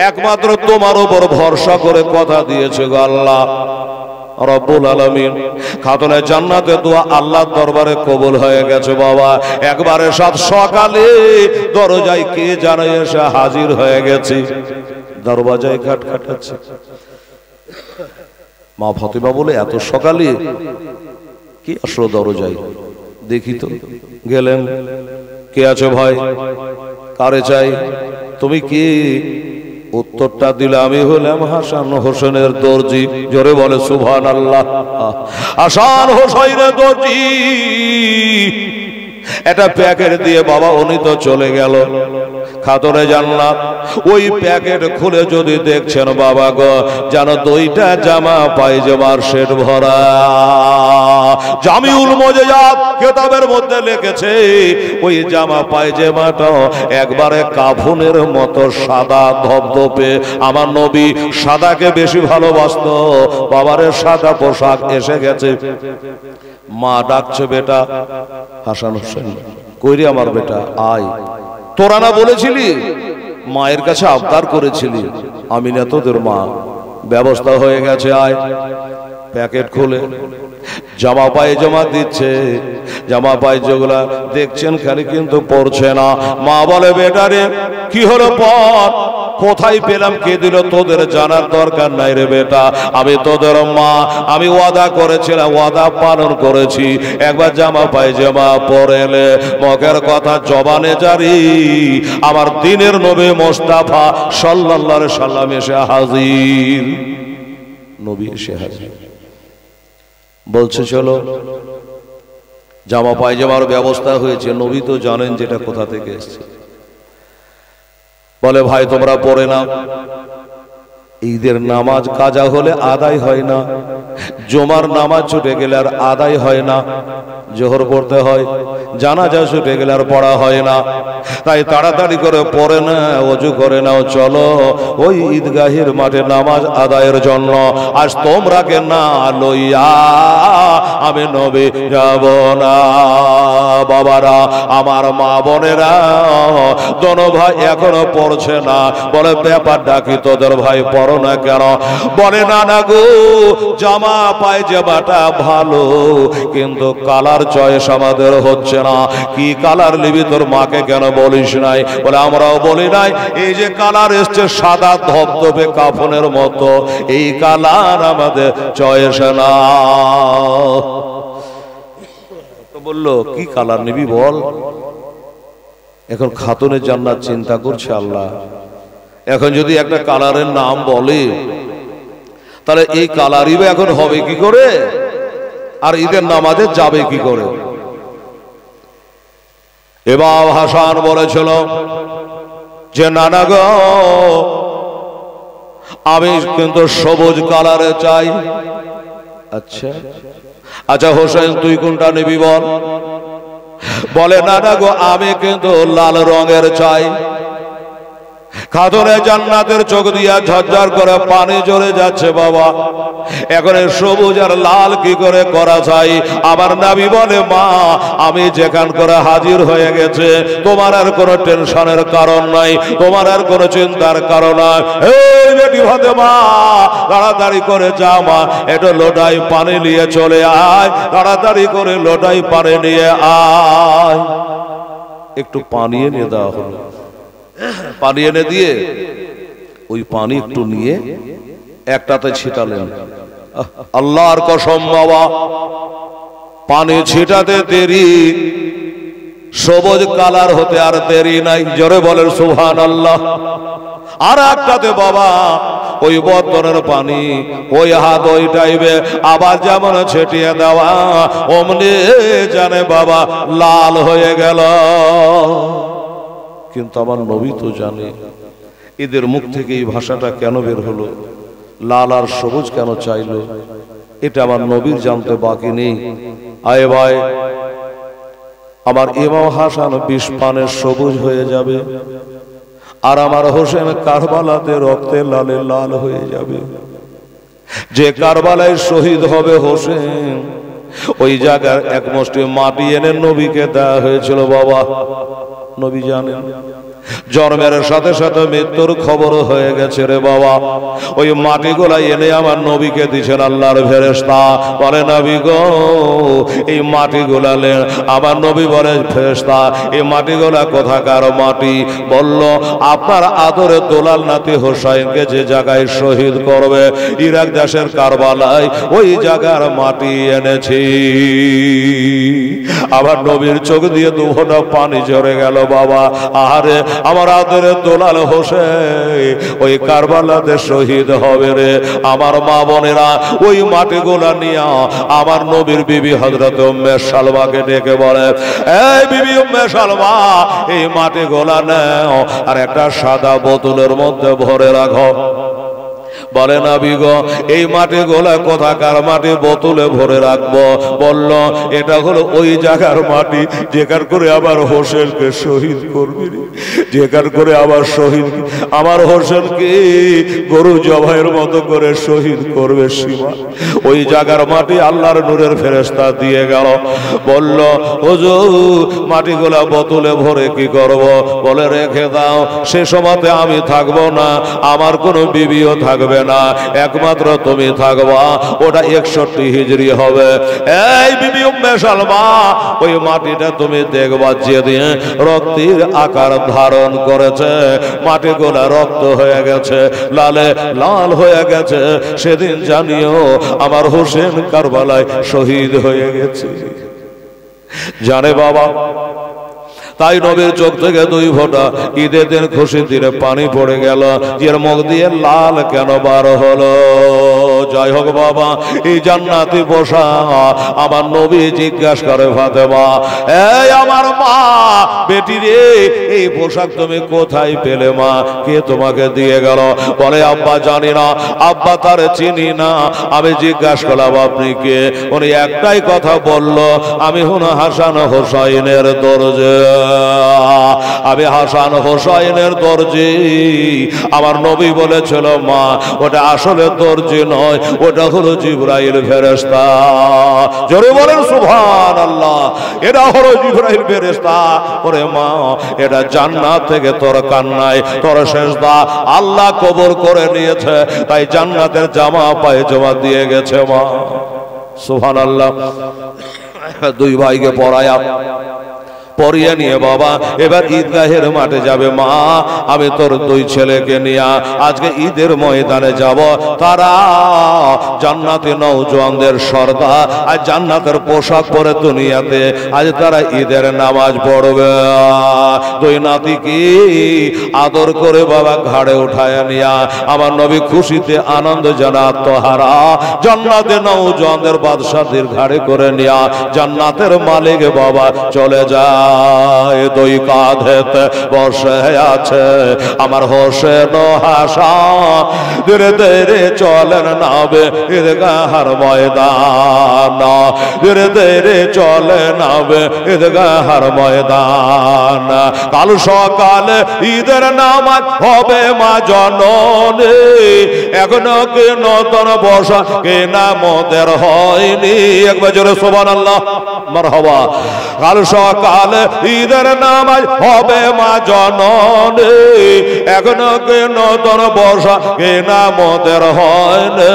A: একমাত্র তোমার উপর ভরসা করে কথা দিয়েছে গো আল্লাহ রব্বুল আলামিন। খাতুনে জান্নাতের দোয়া আল্লাহর দরবারে কবুল হয়ে গেছে বাবা। একবারে সাত সকালে দরজায় কে জানে এসে হাজির হয়ে গেছে, দরজায় খটখটাচ্ছে। মা ফাতিমা বলে এত সকালে কি আসলো দরজায়? দেখি তো। গেলেন, কে আছে ভাই? কারে চাই? তুমি কি? উত্তরটা দিলে আমি হলাম হাসান হোসেনের দর্জি। জোরে বলে সুবহানাল্লাহ। হাসান হোসেনের দর্জি এটা প্যাকেট দিয়ে বাবা উনি তো চলে গেল খাতুনে জান্নাত। ওই প্যাকেট খুলে যদি দেখছেন বাবা গো, যেন দুইটা জামা পায়জামার সেট ভরা। জামিউল মুজাহিদ কিতাবের মধ্যে লিখেছে ওই জামা পায়জামাটা একবারে কাফনের মতো সাদা ধবধবে। আমার নবী সাদাকে বেশি ভালোবাসতো, বাবারে সাদা পোশাক এসে গেছে। মা ডাকছে, বেটা হাসান হোসেন কইরে আমার বেটা আয়। তোরা না বলেছিলি মায়ের কাছে আবদার করেছিলি, আমি না তোদের মা, ব্যবস্থা হয়ে গেছে আয়। প্যাকেট খুলে জামা পায়জামা দিচ্ছে, জামা পায়জামাগুলা দেখছেন খালি কিন্তু পড়ছে না। মা বলে বেটা রে কি হলো পর, কোথায় পেলাম, কে দিল, তোদের জানার দরকার নাই রে বেটা, আমি তোদের মা, আমি ওয়াদা করেছিলাম, ওয়াদা পালন করেছি। একবার জামা পায়জামা পরেলে মুখের কথা জবানে জারি, আমার দিনের নবী মোস্তাফা সাল্লাল্লাহু আলাইহি সাল্লাম এসে হাজির। নবী এসে হাজির বলছে চলো জামা পায়জামার ব্যবস্থা হয়েছে। নবী তো জানেন যেটা কোথা থেকে এসেছে। বলে ভাই তোমরা পড়ে নাও। ঈদের নামাজ কাজা হলে আদায় হয় না, জুমার নামাজ ছুটে গেলে আর আদায় হয় না, জোহর পড়তে হয়, জানাজা ছুটে গেলে আর পড়া হয় না। তাই তাড়াতাড়ি করে পড়ে না, ওযু করে নাও, চলো ওই ঈদগাহের মাঠে নামাজ আদায়ের জন্য। আজ তোমরাকে না লইয়া আমি নবী যাব না। বাবারা আমার মা বোনেরা দোনো ভাই এখনো পড়ছে না। বলে ব্যাপারটা কি তোদের ভাই পড়ো না কেন? বলে না না গো জামা পায়জামাটা ভালো, কিন্তু কালার চয়েস আমাদের হচ্ছে না। কি কালার নিবি তোর মাকে কেন বলিস নাই? বলে আমরাও বলি নাই, এই যে কালার এসছে সাদা ধবধবে কাফনের মতো, এই কালার আমাদের চয়েস না। বললো কি কালার নিবি বল? এখন খাতুনে জান্নাত চিন্তা করছে আল্লাহ, এখন যদি একটা কালারের নাম বলে তাহলে এই কালারই বা এখন হবে কি করে, আর ঈদের নামাজে যাবে কি করে? এবার হাসান বলেছিল যে নানা গো আমি কিন্তু সবুজ কালারে চাই। আচ্ছা আচ্ছা হোসেন তুই কোনটা নিবি বল? বলে না না গো, আমি কিন্তু লাল রঙের চাই। খাতুনে জান্নাতের চোখ দিয়া ঝরঝর করে পানি ঝরে যাচ্ছে বাবা। এখন সবুজ আর লাল কি করে করা যায়? আমার নবী বলে মা, আমি যেখান করে হাজির হয়ে গেছে, তোমার আর কোনো টেনশনের কারণ নাই, তোমার আর কোনো চিন্তার কারণ নাই। এই বেটি ফাতেমা, তাড়াতাড়ি করে যা মা, একটু লোটাই পানি নিয়ে চলে আয়, তাড়াতাড়ি করে লোটাই পানি নিয়ে আয়। একটু পানি এনে দেওয়া হলো। পানি এনে দিয়ে ওই পানি একটু নিয়ে একটাতে ছিটালেন। আল্লাহর কসম বাবা, পানি ছিটাতে দেরি, সবুজ কালার হতে আর দেরি নাই। জোরে বলেন সুবহানাল্লাহ। আর একটাতে বাবা ওই বোতলের পানি, ওই হাত ওই টাইপে আবার যেমন ছিটিয়ে দেওয়া, অমনি জানে বাবা লাল হয়ে গেল। কিন্তু আমার নবী তো জানে এদের মুখ থেকে এই ভাষাটা কেন বের হলো, লাল আর সবুজ কেন চাইলো, এটা আমার নবীর জানতে বাকি নেই। আয় ভাই, আমার ইমাম হাসান 20 পানের সবুজ হয়ে যাবে, আর আমার হোসেন কারবালাতে রক্তে লালে লাল হয়ে যাবে। যে কারবালায় শহীদ হবে হোসেন, ওই জায়গার এক মুষ্টি মাটি এনে নবীকে দেওয়া হয়েছিল বাবা। নবী জানেন জন্মের সাথে সাথে মৃত্যুর খবর হয়ে গেছে রে বাবা। ওই মাটিগুলা এনে আমার নবীকে দিয়েছেন আল্লাহর ফেরেশতা। বলে নবী গো, এই মাটিগুলা নেন। আমার নবী বলে ফেরেশতা, এই মাটিগুলা কোথাকার মাটি? বলল আপনার আদরে দোলাল নাতি হোসাইনকে যে জায়গায় শহীদ করবে, ইরাক দেশের কারবালায়, ওই জায়গার মাটি এনেছি। আমার নবীর চোখ দিয়ে 2 ফোঁটা পানি ঝরে গেল বাবা। আরে আমার আদরের দোলাল হোসেন ওই কারবালাতে শহীদ হবে রে। আমার মা বোনেরা ওই মাটিগুলা নিয়ে আমার নবীর বিবি হযরত উম্মে সালমাকে ডেকে বলে, এই বিবি উম্মে সালমা, এই মাটিগুলা নাও আর একটা সাদা বোতলের মধ্যে ভরে রাখো। বলে নবী গো, এই মাটি গোলা কোথাকার মাটি? বোতলে ভরে রাখবো। বলল এটা হলো ওই জায়গার মাটি যেখান করে আবার হোসেনকে শহীদ করবি, যেখান করে আবার শহীদ আমার হোসেনকে গরু জবাইয়ের মতো করে শহীদ করবে সীমা। ওই জায়গার মাটি আল্লাহর নূরের ফেরেশতা দিয়ে গেল। বলল হুজুর, মাটিগুলা বোতলে ভরে কি করব? বলে রেখে দাও, সে সময়তে আমি থাকবো না, আমার কোনো বিবিও থাকবে না, একমাত্র তুমি থাকবা। ওটা 61 হিজরি হবে। এই বিবি উম্মে সালমা, ওই মাটিটা তুমি দেখবা যেদিন রক্তের আকার ধারণ করেছে, মাটিগুলা রক্ত হয়ে গেছে, লালে লাল হয়ে গেছে, সেদিন জানিও আমার হোসেন কারবালায় শহীদ হয়ে গেছে। জানে বাবা, তাই নবীর চোখ থেকে 2 ফোঁটা ঈদের দিন খুশির দিনে পানি পড়ে গেল। এর মুখ দিয়ে লাল কেন বার হলো? যাই হোক বাবা, এই জান্নাতি পোশাক আমার নবী জিজ্ঞাসা করে ফাতেমা, এই আমার মা, বেটি রে, এই পোশাক তুমি কোথায় পেলে মা? কে তোমাকে দিয়ে গেল? বলে আব্বা জানি না, আব্বা তার চিনি না। আমি জিজ্ঞাসা করলাম আপনি কে? উনি একটাই কথা বলল, আমি হলো হাসান হোসাইনের দরজে, আমি হাসান হোসাইনের দরজি। আমার নবী বলেছিল মা, ওটা আসলে দরজি নয়, ওটা হলো জিবরাইল ফেরেশতা। জোরে বলেন সুবহানাল্লাহ। এটা হলো জিবরাইল ফেরেশতা। ওরে মা, এটা জান্নাত থেকে তোর কান্নায়, তোর সেজদা আল্লাহ কবুল করে নিয়েছে, তাই জান্নাতের জামা পায়জামা দিয়ে গেছে মা। সুবহানাল্লাহ। 2 ভাইকে পরিয়ে নিয়ে বাবা এবার ঈদগাহের মাঠে যাবে। মা, আমি তোর 2 ছেলেকে নিয়ে আজকে ঈদের ময়দানে যাব। তারা জান্নাতি নওজওয়ানদের সর্দার, আর জান্নাতের পোশাক পরে দুনিয়াতে আজ তারা ঈদের নামাজ পড়বে। দুই নাতিকে আদর করে বাবা ঘাড়ে উঠায় নিয়া আমার নবী খুশিতে আনন্দ জানাত তোহারা জান্নাতে নওজওয়ানদের বাদশাদের ঘাড়ে করে নিয়া জান্নাতের মালিক বাবা চলে যায়। দুই কাঁধেতে বসে আছে আমার হোসেন হাসান, ধীরে ধীরে চলেন নাবে ঈদগাহর ময়দান, ধীরে ধীরে চলে নাবে ঈদগাহর ময়দান। কাল সকালে ঈদের নামাজ হবে মা জননী, এখনো কি নতুন বসা কেনা মোদের হয়নি? একবার জোরে সুবহানাল্লাহ মারহাবা। কাল সকালে ঈদের নামাজ হবে মা জননী, এখনো কি নতুন বসা কেনা মোদের হয়নি?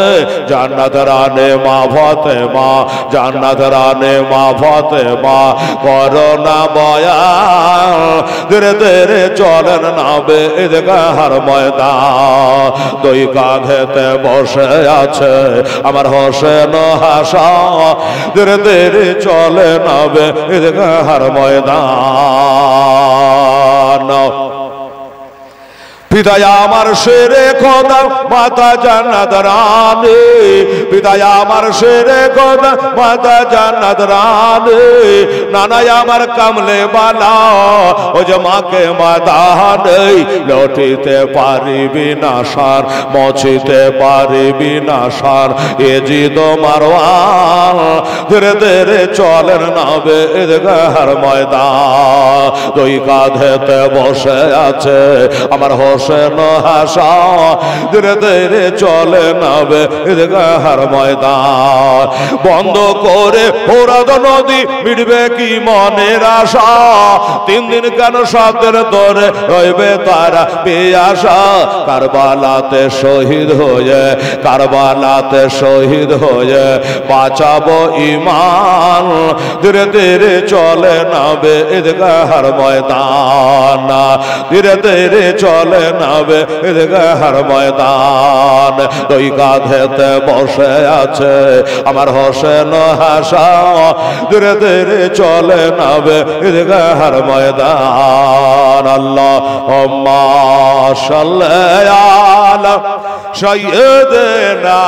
A: জান্নাত রানে মা ফাতেমা, জান্নাত রানে মা ফাতেমা করোনা বয়ান, ধীরে ধীরে চলেন নাবে ঈদগাহর ময়দান। দুই কাঁধেতে বসে আছে আমার হোসেন হাসান, ধীরে ধীরে চলে নাবে ঈদগাহর ময়দান। পিতায় আমার শেরে খোদা মাতা জান্নাত রানী, পিতায় আমার শেরে খোদা মাতা জান্নাত রানী, নানায় আমার কামলে বালা ও যে মাকে মাদানে, লটিতে পারিবি না সার মচিতে পারিবি না সার এ জিদ মারওয়ান, ধীরে ধীরে চলেন নাবে ঈদগাহর ময়দান। দুই কাঁধেতে বসে আছে আমার হোসেন হাসান, ধীরে ধীরে চলে নাবে ঈদগাহর ময়দান। বন্ধ করে ফোরাত নদী মিটবে কি মনের আশা, 3 দিন কেন 7 দিন ধরে রইবে তারা পেয়াসা। কারবালাতে শহীদ হয়ে, কারবালাতে শহীদ হয়ে বাঁচাবো ঈমান, ধীরে ধীরে চলে নাবে ঈদগাহর ময়দান, ধীরে ধীরে চলে নাবে ঈদগাহর ময়দান। দুই কাঁধেতে বসে আছে আমার হোসেন হাসান, ধীরে ধীরে চলে নাবে ঈদগাহর ময়দান। আল্লাহুম্মা সাল্লি আলা সাইয়্যিদিনা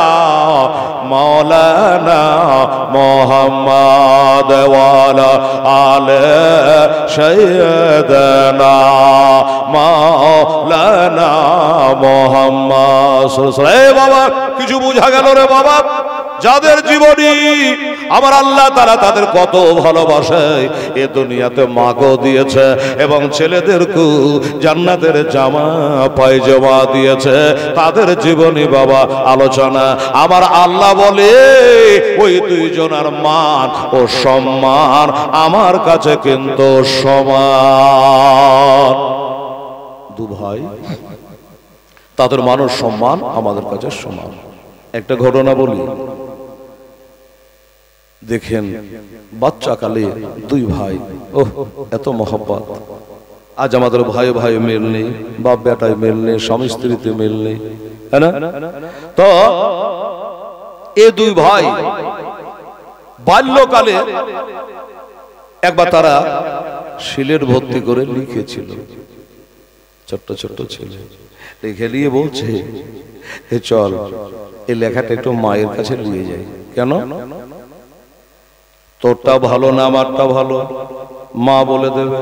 A: মাওলানা মুহাম্মদ ওয়া আলা আলি সাইয়্যিদিনা মাওলানা মুহাম্মদ সাল্লাল্লাহু আলাইহি। বাবা কিছু বুঝা গেল রে বাবা? যাদের জীবনী আমার আল্লাহ তাআলা তাদের কত ভালোবাসে, এ দুনিয়াতে মাগো দিয়েছে এবং ছেলেদেরকে জান্নাতের জামা পায়জামা দিয়েছে, তাদের জীবনী বাবা আলোচনা। আমার আল্লাহ বলে ওই দুইজনের মান ও সম্মান আমার কাছে কিন্তু সমান। দু ভাই, তাদের মানুষ সম্মান আমাদের কাছে সমান। একটা ঘটনা বলি, দেখেন বাচ্চা কালে দুই ভাই, ওহ এত মহব্বত। আজ আমাদের ভাই ভাই মিল নেই, বাপ বেটায় মিল নেই, স্বামী স্ত্রীতে মিল নেই, হ্যাঁ না? তো এ দুই ভাই বাল্যকালে একবার তারা সিলেট ভর্তি করে লিখেছিল, ছোট্ট ছোট্ট ছেলে লিখে নিয়ে বলছে এ চল এই লেখাটা একটু মায়ের কাছে নিয়ে যাই। কেন? তোরটা ভালো না আমারটা ভালো, মা বলে দেবে।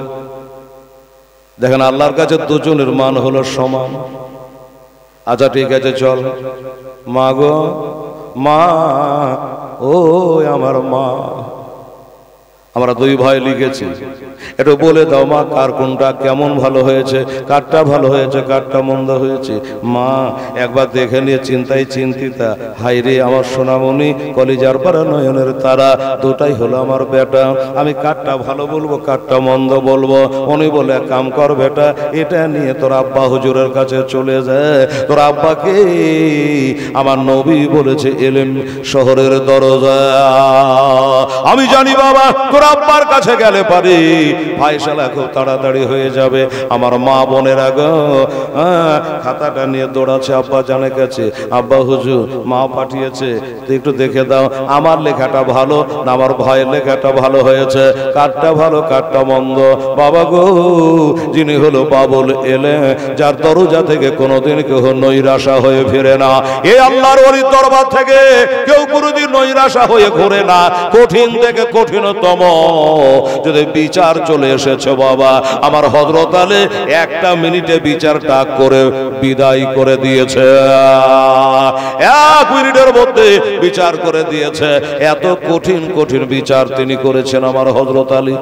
A: দেখেন আল্লাহর কাছে দুজনের মান হলো সমান। আচ্ছা ঠিক আছে চল। মা গো মা, ও আমার মা, আমরা দুই ভাই লিখেছি, একটু বলে দাও মা কার কোনটা কেমন ভালো হয়েছে, কারটা ভালো হয়েছে কারটা মন্দ হয়েছে। মা একবার দেখে নিয়ে চিন্তায় চিন্তিতা, হাই রে আমার সোনামণি, কলিজার পাড়া নয়নের তারা, দুটাই হলো আমার বেটা, আমি কারটা ভালো বলবো কারটা মন্দ বলবো। উনি বলে এক কাম কর বেটা, এটা নিয়ে তোর আব্বা হুজুরের কাছে চলে যায়। তোর আব্বাকে আমার নবী বলেছে এলেম শহরের দরজা। আমি জানি বাবা তোর আব্বার কাছে গেলে পারি ফায়সালা খুব তাড়াতাড়ি হয়ে যাবে। আমার মা বোনেরা গো খাতাটা নিয়ে দৌড়াচ্ছে আব্বা জানের কাছে, আব্বা হুজুর মা পাঠিয়েছে, একটু দেখে দাও আমার লেখাটা ভালো না আমার ভাইয়ের লেখাটা ভালো হয়েছে, কারটা ভালো কারটা মন্দ। বাবা গো, যিনি হলো বাবুল এলে, যার দরজা থেকে কোনোদিন কেউ নৈরাশা হয়ে ফিরে না, এই আল্লাহর ওলির দরবার থেকে কেউ কোনোদিন নৈরাশা হয়ে ঘুরে না। কঠিন থেকে কঠিনতম যদি বিচার চলে এসেছে বাবা, আমার হযরত আলী একটা মিনিটে বিচারটা করে বিদায় করে দিয়েছে, 1 মিনিটের মধ্যে বিচার করে দিয়েছে। এত কঠিন কঠিন বিচার তিনি করেছেন আমার হযরত আলী।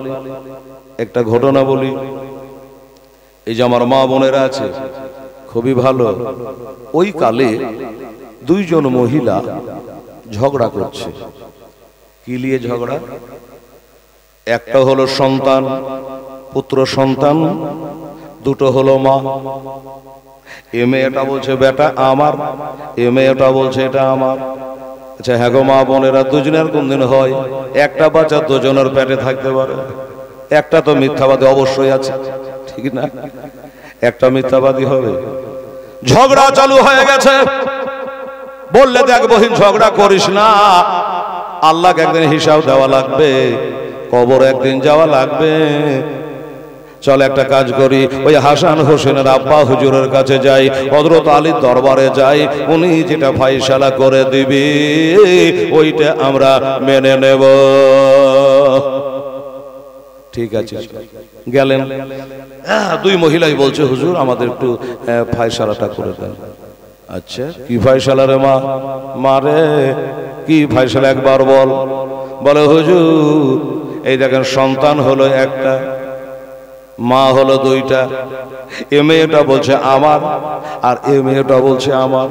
A: একটা ঘটনা বলি, এই যে আমার মা বোনেরা আছে খুবই ভালো, ওই কালে 2 জন মহিলা ঝগড়া করছে। কি নিয়ে ঝগড়া? একটা হলো সন্তান, পুত্র সন্তান, দুটো হলো মা। এ মেয়েটা বলছে বেটা আমার, এ মেয়েটা বলছে এটা আমার। আচ্ছা হ্যাঁ গো মা বোনেরা, দুজনের কোনদিন হয়? একটা বাচ্চা দুজনের পেটে থাকতে পারে? একটা তো মিথ্যাবাদী অবশ্যই আছে, ঠিক না? একটা মিথ্যাবাদী হবে। ঝগড়া চালু হয়ে গেছে। বললে দেখ বহিন ঝগড়া করিস না, আল্লাহকে একদিন হিসাব দেওয়া লাগবে, কবর একদিন যাওয়া লাগবে। চল একটা কাজ করি, ওই হাসান হোসেনের আব্বা হুজুরের কাছে যাই, হযরত আলীর দরবারে যাই, উনি যেটা ফায়সালা করে দিবি ওইটা আমরা মেনে নেব। ঠিক আছে, গেলেন। 2 মহিলাই বলছে হুজুর আমাদের একটু ফায়সালাটা করে দেন। আচ্ছা কি ফায়সালা রে মা? মারে কি ফায়সালা একবার বল। বলে হুজুর এই দেখেন সন্তান হলো একটা, মা হলো 2টা, এ মেয়েটা বলছে আমার আর এ মেয়েটা বলছে আমার,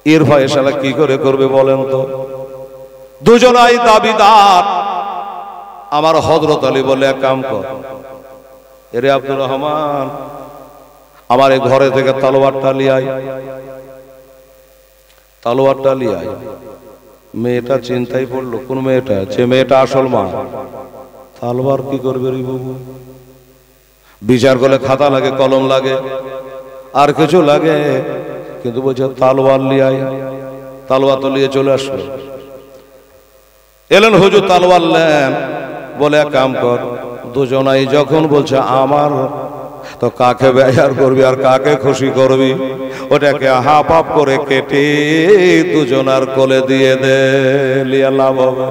A: এর ফায়সালা কি করে করবে বলেন তো? দুজনাই দাবিদার। আমার হযরত আলী বলে এক কাম কর, এরে আব্দুর রহমান আমার এই ঘরে থেকে তলোয়ারটা লিয়ে আয়, তলোয়ারটা লিয়ে আয়। মেয়েটা চিন্তায় পড়লো, কোন মেয়েটা? যে মেয়েটা আসল মা। তলোয়ার কি করবে রে বাবু? বিচার করলে খাতা লাগে, কলম লাগে, আর কিছু লাগে, কিন্তু বলছে তলোয়ার লিয়ে আয়। তলোয়ার তো নিয়ে চলে আসলো। এলেন হুজুর, তলোয়ার নেন। বলে এক কাম কর, দুজনাই যখন বলছে আমার, তো কাকে বেয়ার করবি আর কাকে খুশি করবি, ওটাকে হাফ হাফ করে কেটে দুজনার কোলে দিয়ে দে, লিয়া লাভ হবে।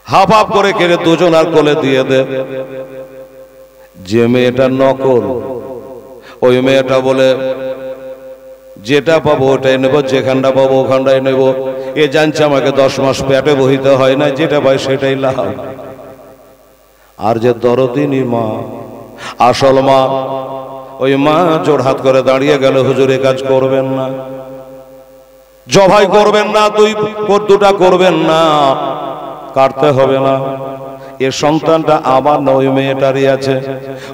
A: হাফ হাফ করে কেটে দুজনার কোলে দিয়ে দে। যে মেয়েটা নকল, ওই মেয়েটা বলে যেটা পাবো ওটাই নেবো, যেখানটা পাবো ওখানটাই নেবো। এ জানছে আমাকে 10 মাস পেটে বহিতে হয় না, যেটা পাই সেটাই লাভ। আর যে দরদিনী মা, আসল মা, ওই মা জোড় হাত করে দাঁড়িয়ে গেল, হুজুর এ কাজ করবেন না, জবাই করবেন না, 2টা করবেন না, কাটতে হবে না। এ সন্তানটা আমার না ওই মেয়েটারই আছে,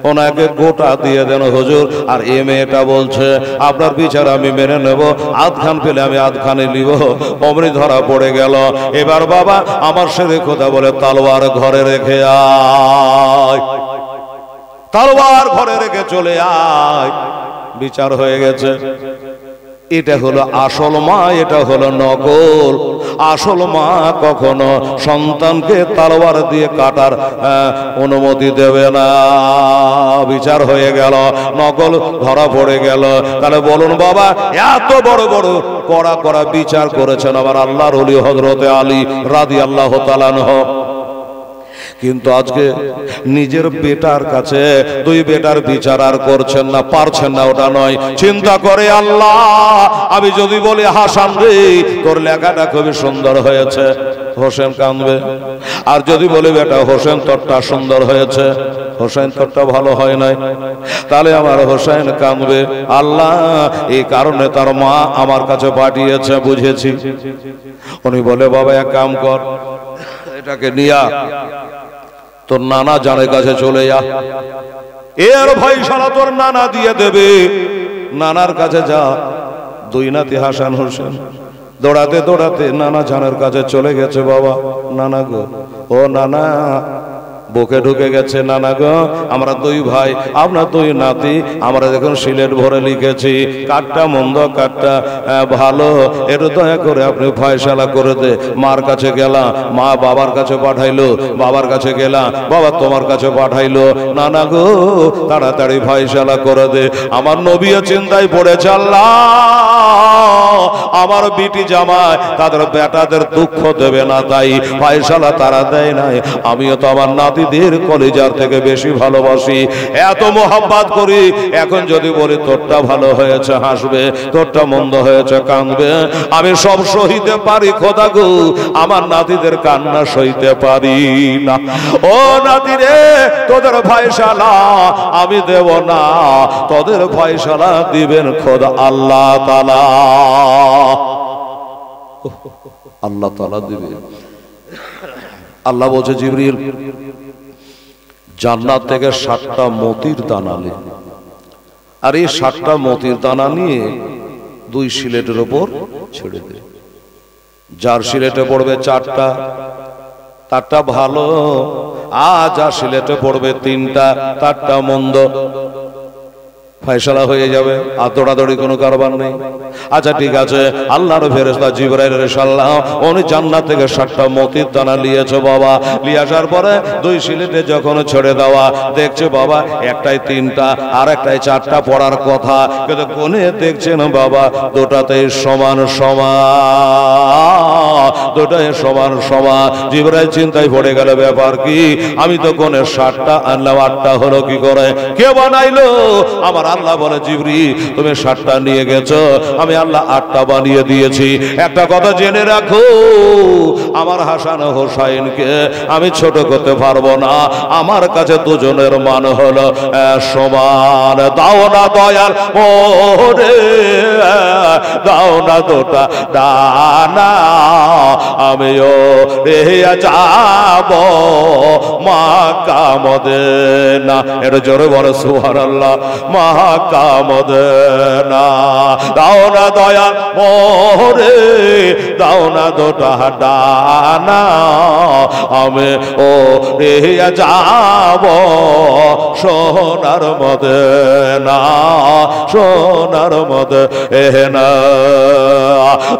A: ওনাকে গোটা দিয়ে দেন হুজুর। আর এ মেয়েটা বলছে আপনার বিচার আমি মেনে নেব, আধখান পেলে আমি আধখানে নিব। অমনি ধরা পড়ে গেল। এবার বাবা আমার সাথে কথা বলে তলোয়ার ঘরে রেখে আয়, তলোয়ার ঘরে রেখে চলে আয়। বিচার হয়ে গেছে। এটা হলো আসল মা, এটা হলো নকল। আসল মা কখনো সন্তানকে তলোয়ার দিয়ে কাটার অনুমতি দেবে না। বিচার হয়ে গেল, নকল ধরা পড়ে গেল। তাহলে বলুন বাবা, এত বড় বড় কড়া কড়া বিচার করেছেন আমার আল্লাহর ওলি হযরতে আলী রাদিয়াল্লাহু তাআলা আনহু। কিন্তু আজকে নিজের বেটার কাছে 2 বেটার বিচার আর করছেন না, পারছেন না। ওটা নয়, চিন্তা করে আল্লাহ আমি যদি বলি হাসান রে তোর লেখাটা খুবই সুন্দর হয়েছে, হোসেন কাঁদবে। আর যদি বলি বেটা হোসেন তোরটা সুন্দর হয়েছে, হোসেন তোরটা ভালো হয় নাই, তাহলে আমার হোসেন কাঁদবে। আল্লাহ এই কারণে তার মা আমার কাছে পাঠিয়েছে, বুঝেছি। উনি বলে বাবা এক কাম কর, এটাকে নিয়া তোর নানা জানের কাছে চলে যা, এর ফায়সালা তোর নানা দিয়ে দেবে। নানার কাছে যা, 2 নাতি হাসান হোসেন দৌড়াতে দৌড়াতে নানা জানের কাছে চলে গেছে। বাবা, নানা গো, ও নানা, বুকে ঢুকে গেছে। নানা গো, আমরা দুই ভাই, আপনার দুই নাতি, আমরা দেখুন সিলেট ভরে লিখেছি, কাঠটা মন্দ কাঠটা ভালো, এটা দয়া করে আপনি ফয়সালা করে দে। মার কাছে গেলাম, মা বাবার কাছে পাঠাইলো, বাবার কাছে গেলাম, বাবা তোমার কাছে পাঠাইলো। নানা গো, তাড়াতাড়ি ফয়সালা করে দে। আমার নবীও চিন্তায় পড়েছে, আল্লাহ আমার বিটি জামাই তাদের বেটাদের দুঃখ দেবে না, তাই ফয়সালা তারা দেয় নাই। আমিও তো আমার নাতিদের কলিজার থেকে বেশি ভালোবাসি, এত মোহাব্বত করি। এখন যদি বলি তোরটা ভালো হয়েছে হাসবে, তোরটা মন্দ হয়েছে কাঁদবে। আমি সব সইতে পারি খোদা গো, আমার নাতিদের কান্না সইতে পারি না। ও নাতি রে, তোদের ফয়সালা আমি দেব না, তোদের ফয়সালা দিবেন খোদা আল্লাহ তাআলা। আল্লাহ তাআলা দিবে। আল্লাহ বলছে, জিবরিল জান্নাত থেকে 7টা মতির দানা নে, আর এই 7টা মতির দানা নিয়ে 2 সিলেটের উপর ছেড়ে দে। যার সিলেটে পড়বে 4টা, তারটা ভালো, আর যার সিলেটে পড়বে 3টা, তারটা মন্দ। ফয়সালা হয়ে যাবে, আর দৌড়াদৌড়ি কোনো কারবার নেই। আচ্ছা ঠিক আছে, আল্লাহর ফেরেশতা জিবরাইল সাল্লাল্লাহু উনি জান্নাত থেকে 7টা মতির দানা নিয়েছে। বাবা, নিয়ে আসার পরে 2 সিলেটে যখন ছেড়ে দেওয়া, দেখছে বাবা একটাই 3টা আর একটাই 4টা পড়ার কথা, কিন্তু কোনে দেখছেন বাবা দুটাতেই সমান সমান, দুটাই সমান সমান। জিবরাইল চিন্তায় পড়ে গেল, ব্যাপার কি, আমি তো কোনে 7টা আনলাম, 8টা হলো কি করে, কে বানাইলো? আমার আল্লাহ বলে, জিবরিল তুমি 7টা নিয়ে গেছো, আমি আল্লাহ 8টা বানিয়ে দিয়েছি। একটা কথা জেনে রাখো, আমার হাসান হোসাইনকে আমি ছোট করতে পারবো না, আমার কাছে দুজনের মান হলো সমান। দাও না দয়াল মোরে, দাও না দুটা দানা, আমিও রেহে যাব মক্কা মদিনা। এটা জোরে বলো সুবহানাল্লাহ। মক্কা মদিনা দাও না দয়াল মোরে, দাও না দুটা দানা, আমি ও রেহে যাব সোনার মদিনা, সোনার মদিনা।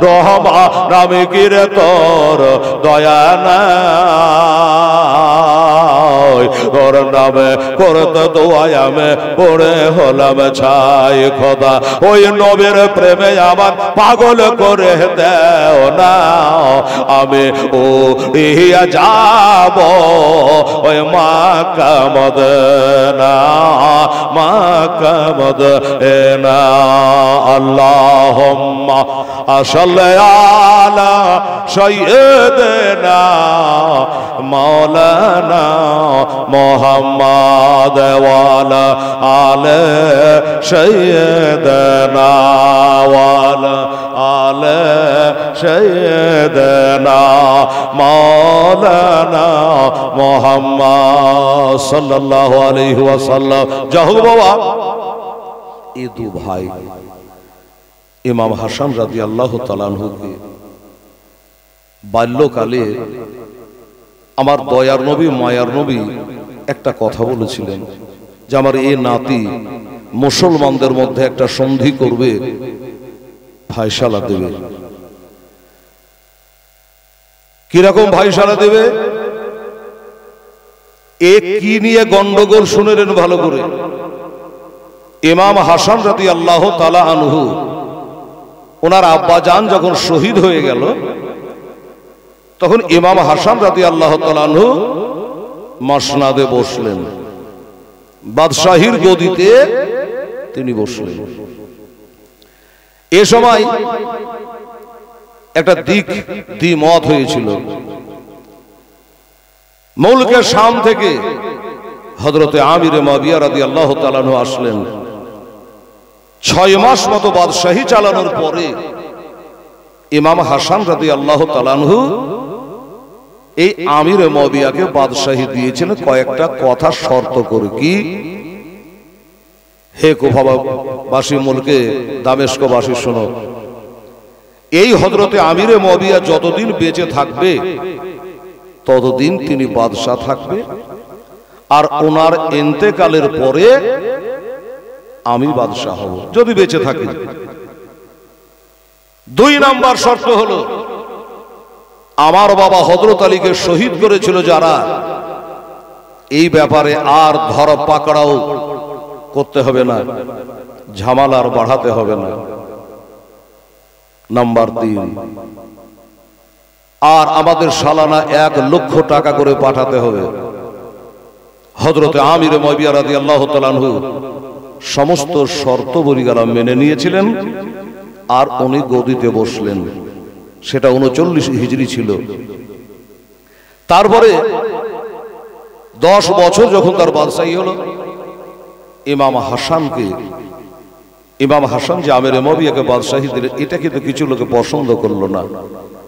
A: রহমান নামে কিরে তোর দয়া নাই, তোর নামে করতে দোয়ায় আমি পড়ে হলাম ছাই। খোদা ওই নবীর প্রেমে আমার পাগল করে দেও না, আমি ও ইয়া যাব ওই মক্কা মদিনা, মক্কা মদিনা। আল্লাহুম্মা সাল্লি আলা সাইয়্যিদিনা মাওলানা মুহাম্মদ ওয়া আলা আলি সাইয়্যিদিনা ওয়া আলা আলি সাইয়্যিদিনা মাওলানা মুহাম্মদ সাল্লাল্লাহু আলাইহি ওয়াসাল্লাম। যাহু বাবা, এই 2 ভাই ইমাম হাসান রাদিয়াল্লাহু তাআলা আনহুকে বাল্যকালে আমার দয়ার নবী মায়ার নবী একটা কথা বলেছিলেন যে আমার এই নাতি মুসলমানদের মধ্যে একটা সন্ধি করবে, ফয়সালা দেবে। কিরকম ফয়সালা দেবে, এ কি নিয়ে গন্ডগোল শুনে নেন ভালো করে। ইমাম হাসান রাদিয়াল্লাহু তাআলা আনহু ওনার আব্বাজান যখন শহীদ হয়ে গেল, তখন ইমাম হাসান রাদিয়াল্লাহু তাআলা আনহু মসনাদে বসলেন, বাদশাহীর গদিতে তিনি বসলেন। এ সময় একটা দ্বিমত হয়েছিল। মুলকে শাম থেকে হযরতে আমির মুআবিয়া রাদিয়াল্লাহু তাআলা আনহু আসলেন। 6 মাস মতো বাদশাহী চালানোর পরে ইমাম হাসান রাদিয়াল্লাহু তাআলা আনহু এই আমির মুআবিয়াকে বাদশাহী দিয়েছিলেন কয়েকটা কথা শর্ত করে। কি? হে কুফাবাসী মুলকে দামেস্কবাসী শোনো, এই হযরতে আমিরে মুআবিয়া যতদিন বেঁচে থাকবে ততদিন তিনি বাদশাহ থাকবে, আর ওনার ইন্তেকালের পরে আমি বাদশাহ হব যদি বেঁচে থাকি। 2 নাম্বার শর্ত হলো, আমার বাবা হযরত আলীকে শহীদ করেছিল যারা, এই ব্যাপারে আর ধর পাকড়াও করতে হবে না, ঝামেলা আর বাড়াতে হবে না। নাম্বার 3, আর আমাদের সালানা 1 লক্ষ টাকা করে পাঠাতে হবে। হযরতে আমির মুআবিয়া রাদিয়াল্লাহু তাআলা আনহু সমস্ত শর্তবলীগুলো মেনে নিয়েছিলেন, আর উনি গদিতে বসলেন। সেটা 39 হিজরি ছিল। তারপরে 10 বছর যখন তার বাদশাহী হলো, ইমাম হাসান যে আমির মুআবিয়াকে বাদশাহী দিলেন, এটা কিন্তু কিছু লোকে পছন্দ করলো না।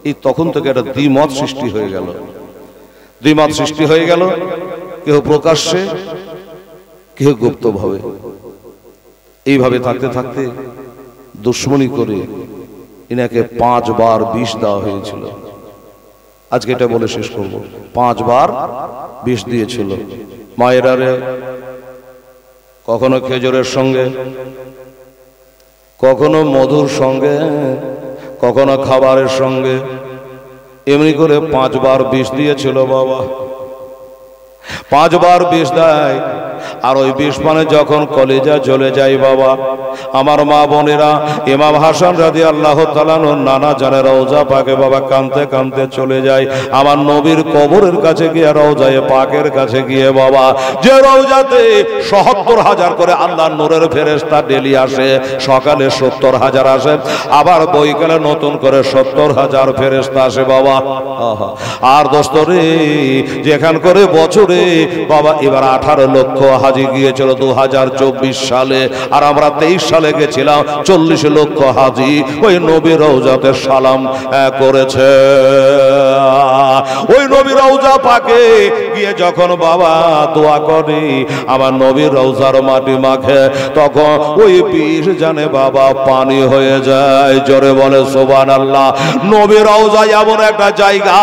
A: এই তখন থেকে একটা দ্বিমত সৃষ্টি হয়ে গেল, কেউ প্রকাশ্যে, কেউ গুপ্তভাবে। এইভাবে থাকতে থাকতে দুশ্মনী করে ইনাকে 5 বার বিষ দেওয়া হয়েছিল। আজকে এটা বলে শেষ করব। 5 বার বিষ দিয়েছিল। মায়েরারে কখনো খেজুরের সঙ্গে, কখনো মধুর সঙ্গে, কখনো খাবারের সঙ্গে, এমনি করে 5 বার বিষ দিয়েছিল বাবা। 5 বার বিষ দেয়, আর ওই বিষ পানে যখন কলিজা জ্বলে যায় বাবা, আমার মা বোনেরা, ইমাম হাসান রাদিয়াল্লাহু তাআলা নানা জানের রওজা পাকে বাবা কাঁদতে কাঁদতে চলে যায় আমার নবীর কবরের কাছে গিয়ে, রওজায়ে পাকের কাছে গিয়ে বাবা, যে রওজাতে ৭০,০০০ করে আল্লাহর নূরের ফেরেশতা ডেলি আসে, সকালে ৭০,০০০ আসে, আবার বৈকালে নতুন করে ৭০,০০০ ফেরেশতা আসে বাবা। আর দোস্ত রে, যেখান করে বছরে বাবা এবার 18 লক্ষ হাজি গিয়েছিল 2024 সালে, আর আমরা 23 সালে গেছিলাম 40 লক্ষ হাজি ওই নবীর রওজাতে সালাম করেছে। ওই নবীর রওজা পাকে গিয়ে যখন বাবা দোয়া করে, আমার নবীর রওজার মাটি মাখে, তখন ওই বিষ জানে বাবা পানি হয়ে যায়। জোরে বলে সুবহানাল্লাহ। নবীর রওজা এমন একটা জায়গা,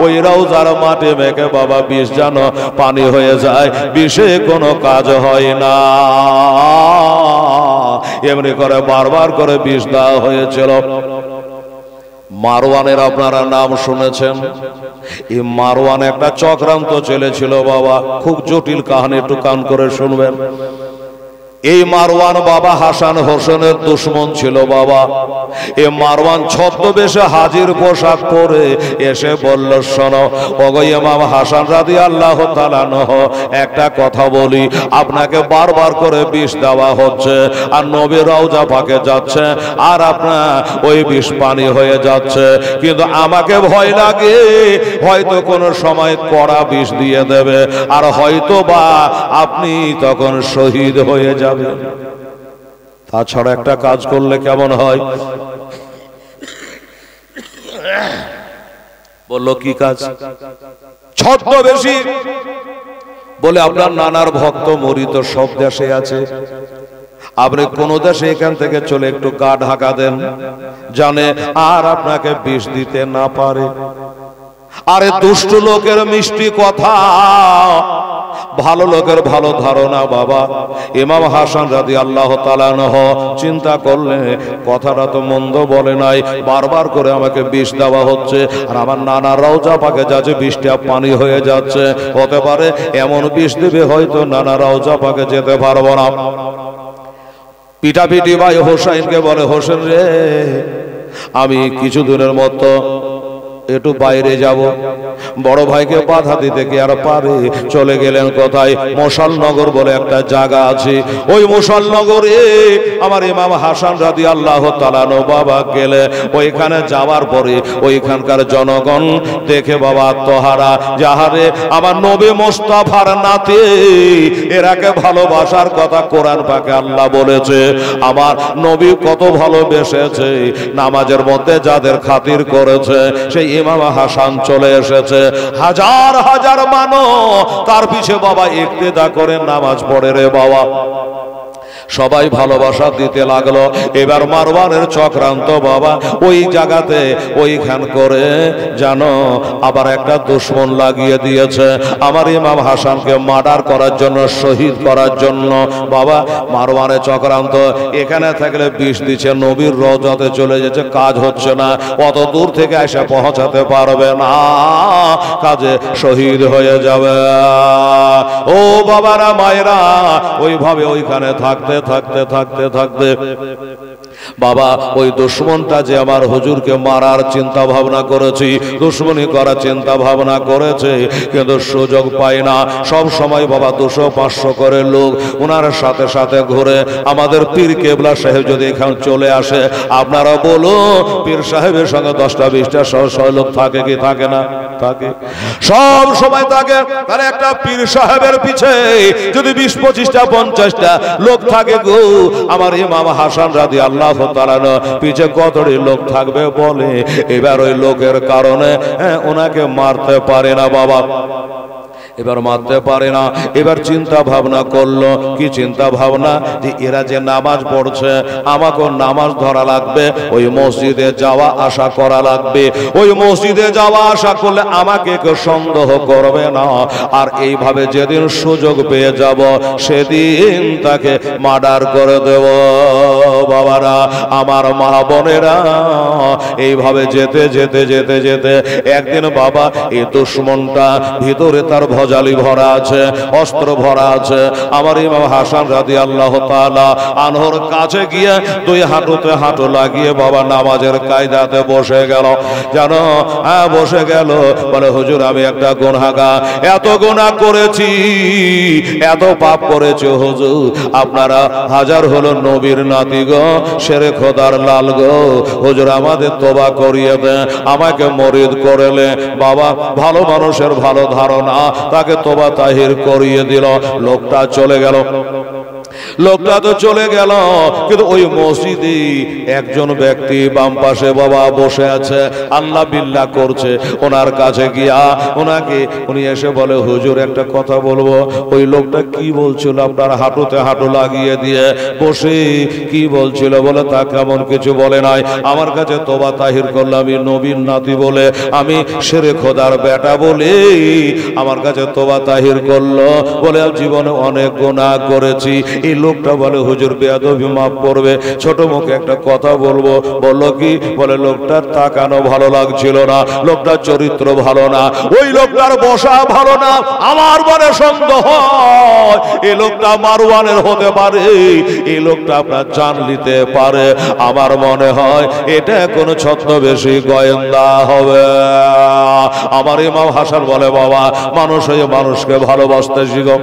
A: ওই রওজার মাটি মেখে বাবা বিষ যেন পানি হয়ে যায়, বিষে কোনো কাজ হয় না। এমনি করে বারবার করে বিষ দেওয়া হয়েছিল। মারওয়ানের আপনারা নাম শুনেছেন। এই মারওয়ান একটা চক্রান্ত চলেছিল বাবা, খুব জটিল কাহিনী, একটু কান করে শুনবেন। এই মারওয়ান বাবা হাসান হোসেনের দুশমন ছিল বাবা। এই মারওয়ান ছদ্মবেশে হাজির পোশাক পরে এসে বলল, শোনো ওগো ইমাম হাসান রাদিয়াল্লাহু তাআলা আনহু, একটা কথা বলি, আপনাকে বারবার করে বিষ দেওয়া হচ্ছে, আর নবীর রওজা পাকে যাচ্ছে, আর আপনার ওই বিষ পানি হয়ে যাচ্ছে, কিন্তু আমাকে ভয় লাগে হয়তো কোনো সময় কড়া বিষ দিয়ে দেবে, আর হয়তো বা আপনি তখন শহীদ হয়ে যাবেন। তাছাড়া একটা কাজ করলে কেমন হয়? বলল কি কাজ? ছদ্মবেশী বলে, আপনার নানার ভক্ত মরিত সব দেশে আছে, আপনি কোন দেশে এখান থেকে চলে একটু গা ঢাকা দেন, জানে আর আপনাকে বিষ দিতে না পারে। আরে দুষ্ট লোকের মিষ্টি কথা, ভালো লোকের ভালো ধারণা বাবা। ইমাম হাসান রাদিয়াল্লাহু তাআলা আনহু চিন্তা করলেন, কথাটা তো মন্দ বলে নাই, বারবার করে আমাকে বিষ দেওয়া হচ্ছে, আর আমার নানা রওজা পাকে যাচ্ছে বিষটা পানি হয়ে যাচ্ছে, হতে পারে এমন বিষ দেবে হয়তো নানা রওজা পাকে যেতে পারবো না। পিটাপিটি ভাই হোসেনকে বলে, হোসেন রে, আমি কিছু দিনের মতো একটু বাইরে যাব। বড় ভাইকে বাধা দিতে কি আর পারে? চলে গেলেন কোথায়? মশালনগর বলে একটা জায়গা আছে, ওই মশালনগরে আমার ইমাম হাসান রাদিয়াল্লাহু তাআলা আনহু বাবা গেলে, ওইখানে যাওয়ার পরে ওইখানকার জনগণ দেখে বাবা আত্মহারা, যাহারে আমার নবী মুস্তাফার নাতে, এরাকে ভালোবাসার কথা কোরআন পাকে আল্লাহ বলেছে, আমার নবী কত ভালোবেসেছে, নামাজের মধ্যে যাদের খাতির করেছে, সেই ইমাম হাসান চলে এসেছে। হাজার হাজার মানুষ তার পিছে বাবা ইক্তেদা করে নামাজ পড়ে রে বাবা। সবাই ভালোবাসা দিতে লাগলো। এবার মারওয়ানের চক্রান্ত বাবা ওই জায়গাতে ওইখান করে জানো আবার একটা দুশমন লাগিয়ে দিয়েছে আমার ইমাম হাসানকে মার্ডার করার জন্য, শহীদ করার জন্য। বাবা মারওয়ানের চক্রান্ত এখানে থাকলে বিষ দিচ্ছে, নবীর রওজাতে চলে যেছে, কাজ হচ্ছে না, অত দূর থেকে এসে পৌঁছাতে পারবে না, কাজে শহীদ হয়ে যাবে। ও বাবারা মায়েরা, ওইভাবে ওইখানে থাকতে থাকতে থাকতে থাকতে বাবা ওই দুশমনটা যে আমার হুজুরকে মারার চিন্তা ভাবনা করেছি, দুশমনি করার চিন্তা ভাবনা করেছে, কিন্তু সুযোগ পায় না। সব সময় বাবা 200-500 করে লোক ওনার সাথে সাথে ঘুরে। আমাদের পীর কেবলা সাহেব যদি এখানে চলে আসে, আপনারা বলুন পীর সাহেবের সঙ্গে 10টা-20টা 100 লোক থাকে কি থাকে না? থাকে, সব সময় থাকে। তার একটা পীর সাহেবের পিছে যদি 20-25টা 50টা লোক থাকে গো, আমার ইমাম হাসান রাদিয়াল্লাহু তাআলা পিছে কতটি লোক থাকবে বলে। এবার ওই লোকের কারণে ওনাকে মারতে পারে না বাবা, এবার মারতে পারে না। এবার চিন্তা ভাবনা করলো, কি চিন্তা ভাবনা, যে এরা যে নামাজ পড়ছে আমাকেও নামাজ ধরা লাগবে, ওই মসজিদে যাওয়া আসা করা লাগবে। ওই মসজিদে যাওয়া আসা করলে আমাকে কেউ সন্দেহ করবে না, আর এইভাবে যেদিন সুযোগ পেয়ে যাব সেদিন তাকে মার্ডার করে দেব। বাবারা আমার মা বোনেরা, এইভাবে যেতে যেতে যেতে যেতে একদিন বাবা এই দুশমনটা ভিতরে তার জালি ভরা আছে, অস্ত্র ভরা আছে। আমার ইমাম হাসান রাদিয়াল্লাহু তাআলা আনহুর কাছে গিয়ে 2 হাঁটুতে হাঁটু লাগিয়ে বাবা নামাজের কায়দাতে বসে গেল। জানো বসে গেল, বলে হুজুর আমি একটা গুনাহগার, এত গুনাহ করেছি, এত পাপ করেছি হুজুর, আপনারা হাজার হলো নবীর নাতি গো, শেরে খোদার লাল গো, হুজুর আমাদের তওবা করিয়ে দেন, আমাকে মরিদ করেলে। বাবা ভালো মানুষের ভালো ধারণা, তাকে তওবা তাহির করিয়ে দিল। লোকটা চলে গেল, লোকটা তো চলে গেল, কিন্তু ওই মসজিদে একজন ব্যক্তি বাম পাশে বাবা বসে আছে, আল্লাহ বিল্লাহ করছে। ওনার কাছে গিয়া উনি এসে বলে হুজুর একটা কথা বলবো। ওই লোকটা কি বলছিল আপনার হাঁটুতে হাঁটু লাগিয়ে দিয়ে বসে, কি বলছিল? বলে তা কেমন কিছু বলে নাই, আমার কাছে তওবা তাহির করলো, আমি নবীর নাতি বলে, আমি শেরে খোদার বেটা বলে আমার কাছে তওবা তাহির করলো, বলে জীবনে অনেক গুনাহ করেছি। এই লোকটা বলে হুজুর বেয়াদবি মাফ করবে, ছোট মুখে একটা কথা বলবো। বললো কি? বলে লোকটার তাকানো ভালো লাগছিল না, লোকটার চরিত্র ভালো না, ওই লোকটার বসা ভালো না। আমার মনে সন্দেহ হয় এই লোকটা মারওয়ানের হতে পারে, এই লোকটা আপনার জান নিতে পারে। আমার মনে হয় এটা কোনো ছদ্মবেশী গোয়েন্দা হবে। আমার ইমাম হাসান বলে বাবা মানুষ হয়ে মানুষকে ভালোবাসতে শিখো,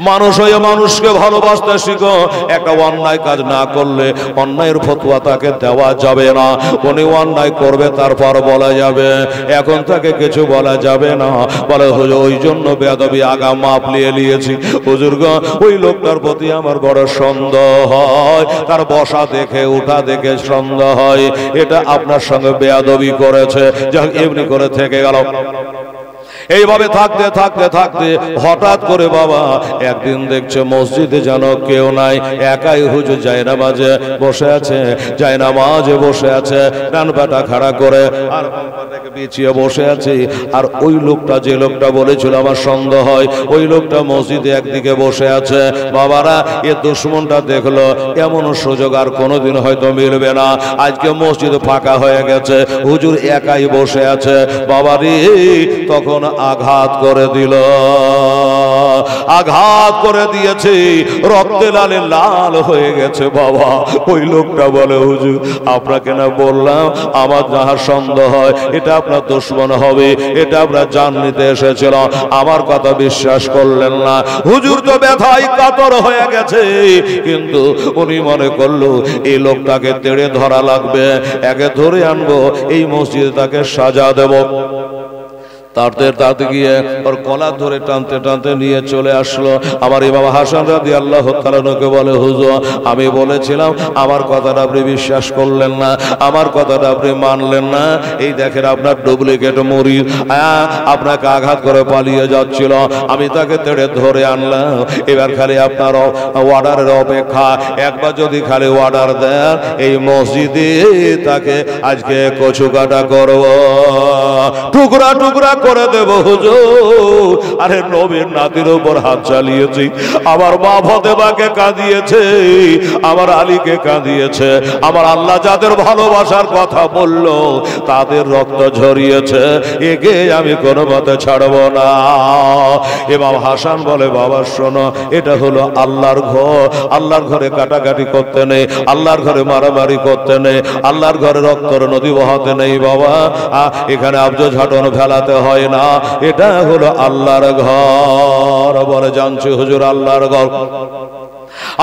A: মানুষ হয়ে মানুষকে ভালোবাসতে শিখো। একটা অন্যায় কাজ না করলে অন্যায়ের ফতোয়া তাকে দেওয়া যাবে না। উনি অন্যায় করবে তারপর বলা যাবে, এখন তাকে কিছু বলা যাবে না। বলে হুজুর ওই জন্য বেয়াদবি আগা মাপ নিয়েছি হুজুর গো। ওই লোকটার প্রতি আমার বড় সন্দেহ হয়, তার বসা দেখে ওঠা দেখে সন্দেহ হয় এটা আপনার সঙ্গে বেয়াদবি করেছে, যাক এমনি করে থেকে গেল। এইভাবে থাকতে থাকতে থাকতে হঠাৎ করে বাবা একদিন দেখছে মসজিদে যেন কেউ নাই, একাই হুজুর জায়নামাজে বসে আছে, জায়নামাজে বসে আছে, ডান পাটা খাড়া করে আর বাম পাটাকে বিছিয়ে বসে আছে। আর ওই লোকটা, যে লোকটা বলেছিল আমার সন্দেহ হয়, ওই লোকটা মসজিদে একদিকে বসে আছে। বাবারা এ দুশমনটা দেখলো এমন সুযোগ আর কোনোদিন হয়তো মিলবে না। আজকে মসজিদ ফাঁকা হয়ে গেছে, হুজুর একাই বসে আছে। বাবারে তখন আঘাত করে দিল, আঘাত করে দিয়েছে, রক্তে লালে লাল হয়ে গেছে। বাবা ওই লোকটা বলে হুজুর আপনাকে না বললাম আমার যাহার সন্দেহ হয় এটা আপনার দুশমন হবে, এটা আপনার জান নিতে এসেছিল, আমার কথা বিশ্বাস করলেন না। হুজুর তো ব্যথায় কাতর হয়ে গেছে, কিন্তু উনি মনে করলো এই লোকটাকে তেড়ে ধরা লাগবে, একে ধরে আনবো, এই মসজিদে তাকে সাজা দেব। তাড়তে গিয়ে ওর কলা ধরে টানতে টানতে নিয়ে চলে আসলো। আমার ইমাম হাসান রাদিয়াল্লাহু তাআলা কে বলে, হুজুর আমি বলেছিলাম আমার কথাটা আপনি বিশ্বাস করলেন না, আমার কথাটা আপনি মানলেন না। এই দেখেন আপনার ডুপ্লিকেট মুরিদ আপনাকে আঘাত করে পালিয়ে যাচ্ছিল, আমি তাকে তেড়ে ধরে আনলাম। এবার খালি আপনার অর্ডারের অপেক্ষা, একবার যদি খালি অর্ডার দেন এই মসজিদে তাকে আজকে কচু কাটা করব, টুকরা টুকরা করে দেব হুজুর। আরে নবীর নাতির উপর হাত চালিয়েছি, আমার মা ফাতেমাকে কাঁদিয়েছে, আমার আলীকে কাঁদিয়েছে, আমার আল্লাহ যাদের ভালোবাসার কথা বলল তাদের রক্ত ঝরিয়েছে, একে আমি কোনো মতে ছাড়ব না। ইমাম হাসান বলে, বাবা শোনো, এটা হলো আল্লাহর ঘর, আল্লাহর ঘরে কাটাকাটি করতে নেই, আল্লাহর ঘরে মারামারি করতে নেই, আল্লাহর ঘরে রক্তর নদী বহাতে নেই বাবা, এখানে আবজ ঝাটন ফেলাতে হয় না, এটা হলো আল্লাহর ঘর। বলে জানছি হুজুর আল্লাহর ঘর,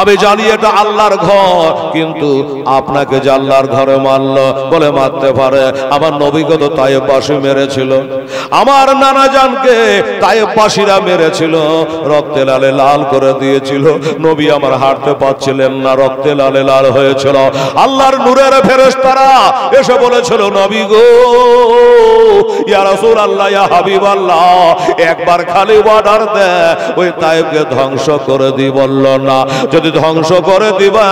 A: আমি জানি এটা আল্লাহর ঘর, কিন্তু আপনাকে যে আল্লাহর ঘরে মারল বলে মারতে পারে? আমার নবীকে তো তায়েফবাসী মেরেছিল, আমার নানা জানকে তায়েফবাসীরা মেরেছিল, রক্তে লালে লাল করে দিয়েছিল, নবী আমার হাঁটতে পারছিলেন না, রক্তে লালে লাল হয়েছিল। আল্লাহর নূরের ফেরেশতারা এসে বলেছিল, নবী গো, ইয়া রাসূলুল্লাহ, ইয়া হাবিবাল্লাহ, একবার খালি অর্ডার দে ওই তায়েফকে ধ্বংস করে দি। বলল না, যদি ধ্বংস করে দিবা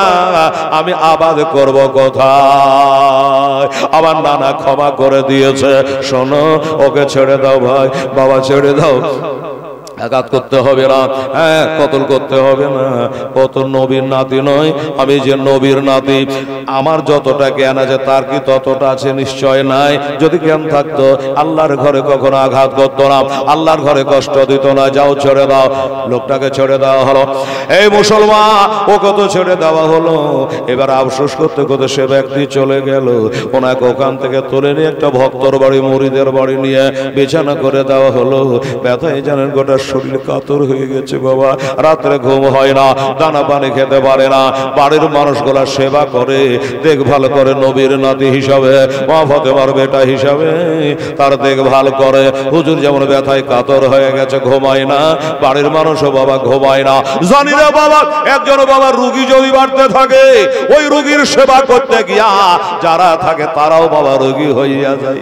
A: আমি আবাদ করব কোথায়? আমার নানা ক্ষমা করে দিয়েছে, শোনো ওকে ছেড়ে দাও ভাই, বাবা ছেড়ে দাও, আঘাত করতে হবে না, হ্যাঁ কতল করতে হবে না, কত নবীর নাতি নয়, আমি যে নবীর নাতি, আমার যতটা জ্ঞান আছে তার কি ততটা আছে? নিশ্চয় নাই। যদি জ্ঞান থাকতো আল্লাহর ঘরে কখনো আঘাত করতো না, আল্লাহর ঘরে কষ্ট দিত না। যাও ছেড়ে দাও। লোকটাকে ছেড়ে দেওয়া হলো। এই মুসলমান, ওকে তো ছেড়ে দেওয়া হলো, এবার আফসোস করতে করতে সে ব্যক্তি চলে গেল, ওনাকে ওখান থেকে তুলে নিয়ে একটা ভক্তর বাড়ি, মুরিদের বাড়ি নিয়ে বিছানা করে দেওয়া হলো। ব্যথায় জানেন গোটা শরীর কাতর হয়ে গেছে বাবা, রাত্রে ঘুম হয় না, দানা পানি খেতে পারে না, বাড়ির মানুষগুলা সেবা করে, দেখভাল করে, নবীর নাতি হিসাবে, মা ফাতেমার বেটা হিসাবে তার দেখভাল করে। হুজুর যেমন ব্যথায় কাতর হয়ে গেছে, ঘুমায় না, বাড়ির মানুষও বাবা ঘুমায় না। জানি না বাবা, একজন বাবা রুগী যদি বাড়তে থাকে, ওই রুগীর সেবা করতে গিয়া যারা থাকে তারাও বাবা রোগী হইয়া যায়।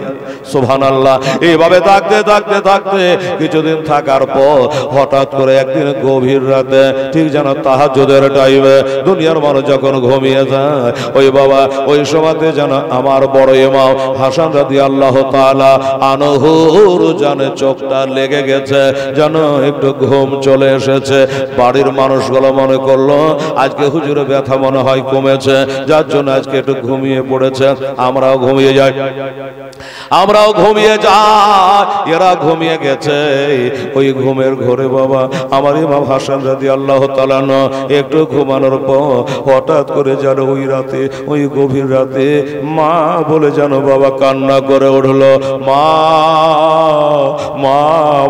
A: সুবহানাল্লাহ। এইভাবে থাকতে থাকতে থাকতে কিছুদিন থাকার পর হঠাৎ করে একদিন গভীর রাতে, ঠিক যেন তাহাজ্জুদের টাইমে, দুনিয়ার মানুষ যখন ঘুমিয়ে যায়, ওই বাবা ওই সময়তে যেন আমার বড় ইমাম হাসান রাদিয়াল্লাহু তাআলা আনহুর জানে চোখটা লেগে গেছে, যেন একটু ঘুম চলে এসেছে। বাড়ির মানুষগুলো মনে করলো আজকে হুজুরের ব্যথা মনে হয় কমেছে, যার জন্য আজকে একটু ঘুমিয়ে পড়েছে। আমরাও ঘুমিয়ে যাই, আমরাও ঘুমিয়ে যাই, এরা ঘুমিয়ে গেছে। ওই ঘুমের ঘরে বাবা আমার ইমাম হাসান রাদিয়াল্লাহু তাআলা একটু ঘুমানোর পর হঠাৎ করে যেন ওই রাতে, ওই গভীর রাতে মা বলে যেন বাবা কান্না করে উঠলো। মা মা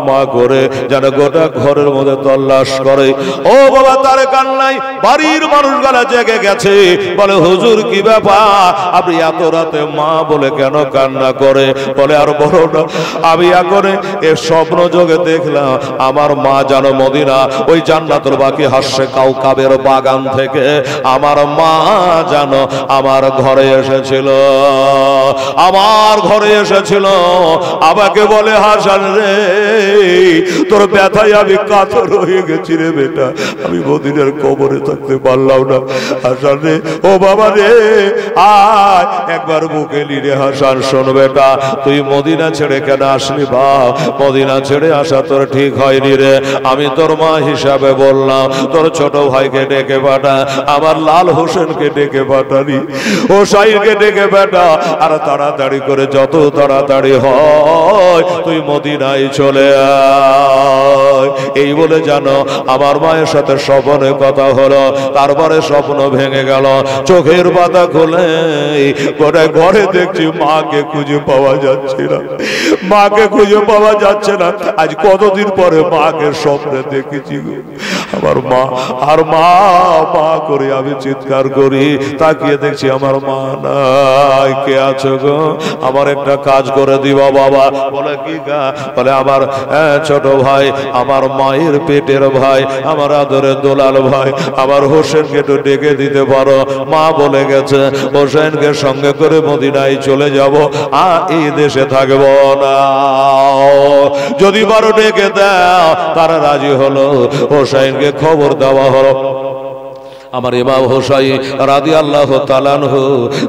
A: মা করে যেন গোটা ঘরের মধ্যে তল্লাশ করে। ও বাবা, তার কান্নাই বাড়ির মানুষগুলা জেগে গেছে, বলে হুজুর কি ব্যাপার, আপনি এত রাতে মা বলে কেন কান্না করে? বলে আর বড় না, আমি এখন এ স্বপ্ন যোগে দেখলাম আমার মা যেন মদিনা ওই জান্নাতুল বাকি হাসে কাউকাবের বাগান থেকে আমার মা যেন আমার ঘরে এসেছিল, আমার ঘরে এসেছিল। আমাকে বলে, হাসান রে, তোর ব্যথায় আমি কাতর হয়ে গেছি রে বেটা, আমি মদিনার কবরে থাকতে পারলাম না। হাসান রে, ও বাবা রে, আয় একবার বুকে নিয়ে। হাসান শোন বেটা, তুই মদিনা ছেড়ে কেন আসলি বাপ? মদিনা ছেড়ে আসা তোর ঠিক হয়নি রে। আমি তোর মা হিসাবে বললাম তোর ছোট ভাইকে ডেকে পাঠা, আমার লাল হোসেনকে ডেকে পাঠানি, ও সাইরকে ডেকে পাঠা, আর তাড়াতাড়ি করে যত তাড়াতাড়ি হয় তুই মদিনায় চলে আয়। এই বলে জানো আমার মায়ের সাথে স্বপ্নে কথা হলো। তারপরে স্বপ্ন ভেঙে গেল, চোখের পাতা খুলে গোটা ঘরে দেখছি মাকে খুঁজে পাওয়া যাচ্ছে না, মাকে খুঁজে পাওয়া যাচ্ছে না। আজ কতদিন পরে পরে মাকে স্বপ্নে দেখেছি গো, আমার মা, আর মা মা করে আমি চিৎকার করি, তাকিয়ে দেখছি আমার মা নাই। কে আছো গো? আমার একটা কাজ করে দিবা বাবা। বলে কি গা? বলে আমার ছোট ভাই, আমার মায়ের পেটের ভাই, আমার আদরের দোলাল ভাই, আমার হোসেনকে একটু ডেকে দিতে পারো? মা বলে গেছে হোসেনকে সঙ্গে করে মদিনায় চলে যাব, এই দেশে থাকব না। যদি পারো ডেকে দাও। তারা রাজি হলো। হোসেনকে খবর দেওয়া হলো। আমার ইমাম হোসাইন রাদিয়াল্লাহু তাআলা আনহু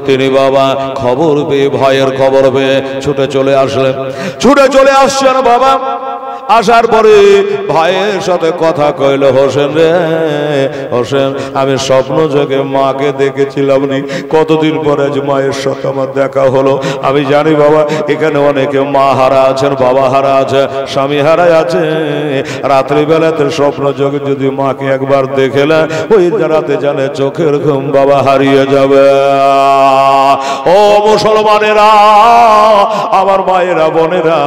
A: তিনি বাবা খবর পেয়ে, ভয়ের খবর পেয়ে ছুটে চলে আসলেন। ছুটে চলে আসছেন বাবা। আসার পরে ভাইয়ের সাথে কথা কইল, হোসেন রে হোসেন, আমি স্বপ্ন যোগে মাকে দেখেছিলাম নি, কতদিন পরে আজ মায়ের সাথে আমার দেখা হলো। আমি জানি বাবা এখানে অনেকে মা হারা আছেন, বাবা হারা আছে, স্বামী হারা আছে। রাত্রিবেলাতে স্বপ্ন যোগে যদি মাকে একবার দেখেলে ওই রাতে জানে চোখের ঘুম বাবা হারিয়ে যাবে। ও মুসলমানেরা, আমার মায়েরা বোনেরা,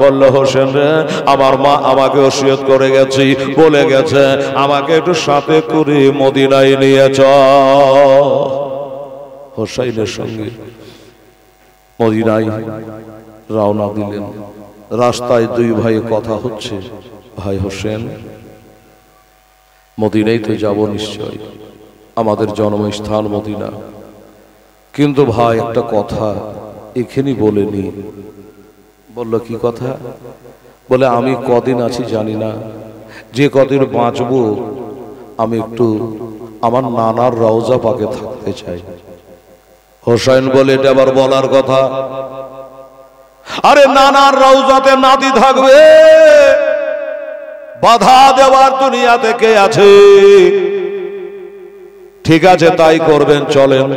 A: বলল হোসেন রে আমার মা আমাকে ওসিয়ত করে গেছি, বলে গেছে আমাকে একটু সাথে করে মদিনায় নিয়ে চল। হোসাইনের সঙ্গে মদিনায় রওনা দিলেন। রাস্তায় দুই ভাই কথা হচ্ছে, ভাই হোসেন মদিনায় তো যাব নিশ্চয়, আমাদের জন্মস্থান মদিনা, কিন্তু ভাই একটা কথা এখানে বলেনি। বলল কি কথা? বলে আমি কদিন আছি জানি না, যে কদিন বাঁচবো আমি একটু আমার নানার রওজা পাকে থাকতে চাই। হোসেন বলে এটা আবার বলার কথা? আরে নানার রওজাতে নাতি থাকবে, বাধা দেওয়ার দুনিয়াতে কে আছে? ঠিক আছে তাই করবেন, চলেন।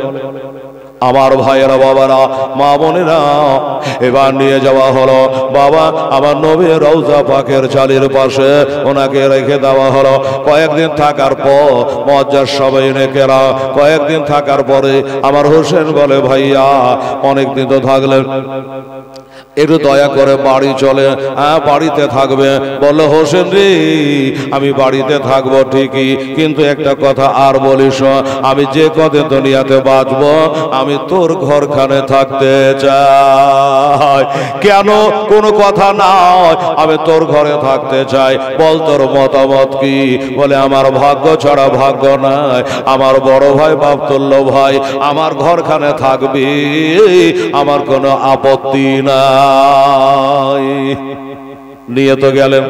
A: আমার ভাইয়েরা, বাবারা, মা বোনেরা, এবার নিয়ে যাওয়া হলো বাবা আমার নবীর রওজা পাকের চালির পাশে, ওনাকে রেখে দেওয়া হলো। কয়েকদিন থাকার পর মজ্জার সবাই নেকেরা, কয়েকদিন থাকার পরে আমার হোসেন বলে ভাইয়া অনেকদিন তো থাকলেন, একটু দয়া করে বাড়ি চলে। হ্যাঁ বাড়িতে থাকবে। বললো হোসেন রে আমি বাড়িতে থাকবো ঠিকই, কিন্তু একটা কথা আর বলিস, আমি যে কদিন দুনিয়াতে বাঁচবো আমি তোর ঘরখানে থাকতে চাই। কেন? কোনো কথা নয়, আমি তোর ঘরে থাকতে চাই। বল তোর মতামত কি? বলে আমার ভাগ্য ছাড়া ভাগ্য নাই, আমার বড় ভাই বাপতুল্য ভাই আমার ঘরখানে থাকবি, আমার কোনো আপত্তি না। নিয়ে তো গেলেন।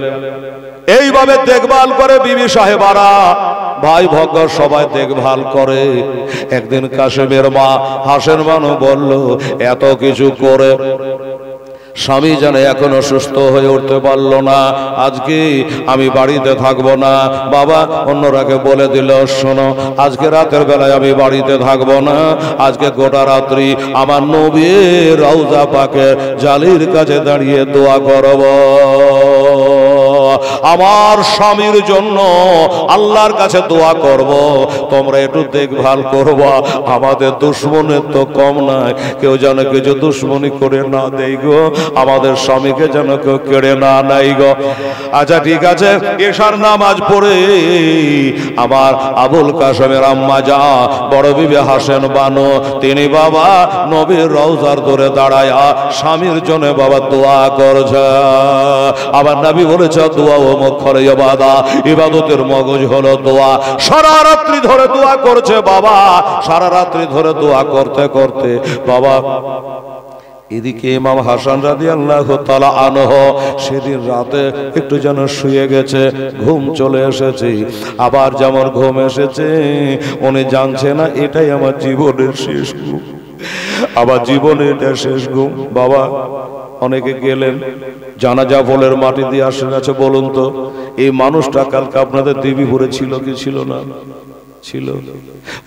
A: এইভাবে দেখভাল করে বিবি সাহেবারা, ভাই ভগ্ন সবাই দেখভাল করে। একদিন কাশেমের মা হাসেন বানু বলল এত কিছু করে স্বামী যেন এখনো সুস্থ হয়ে উঠতে পারলো না, আজকে আমি বাড়িতে থাকবো না। বাবা অন্যরাকে বলে দিল শোনো আজকে রাতের বেলায় আমি বাড়িতে থাকবো না, আজকে গোটা রাত্রি আমার নবীর রওজা পাকে জালির কাছে দাঁড়িয়ে দোয়া করব, আমার স্বামীর জন্য আল্লাহর কাছে দোয়া করব। তোমরা একটু দেখভাল করবা, আমাদের দুশ্মনের তো কম নাই, কেউ যেন কিছু দুশ্মনী করে না দেই গো, আমাদের স্বামীকে যেন কেউ কেড়ে না নাই গো। আচ্ছা ঠিক আছে। এশার নামাজ পড়ে আমার আবুল কাসেমের আম্মা যা বড় বিবি হাসেন বানু তিনি বাবা নবীর রওজার ধরে দাঁড়ায়া স্বামীর জন্য বাবা দোয়া করছে। আবার নবী বলেছে দোয়া ও মুখর ইবাদত, ইবাদতের মগজ হলো দোয়া। সারা রাত্রি ধরে দোয়া করছে বাবা, সারা রাত্রি ধরে দোয়া করতে করতে বাবা এদিকে ইমাম হাসান রাদিয়াল্লাহু তাআলা আনহু সেদিন রাতে একটু যেন শুয়ে গেছে, ঘুম চলে এসেছে। আবার যেমন ঘুম এসেছে উনি জানছে না এটাই আমার জীবনের শেষ ঘুম, আবার জীবনের এটা শেষ ঘুম। বাবা অনেকে গেলেন জানাজা ফুলের মাটি দিয়ে আসে গেছে, বলুন তো এই মানুষটা কালকে আপনাদের দেবীপুরে ছিল কি ছিল না? ছিল।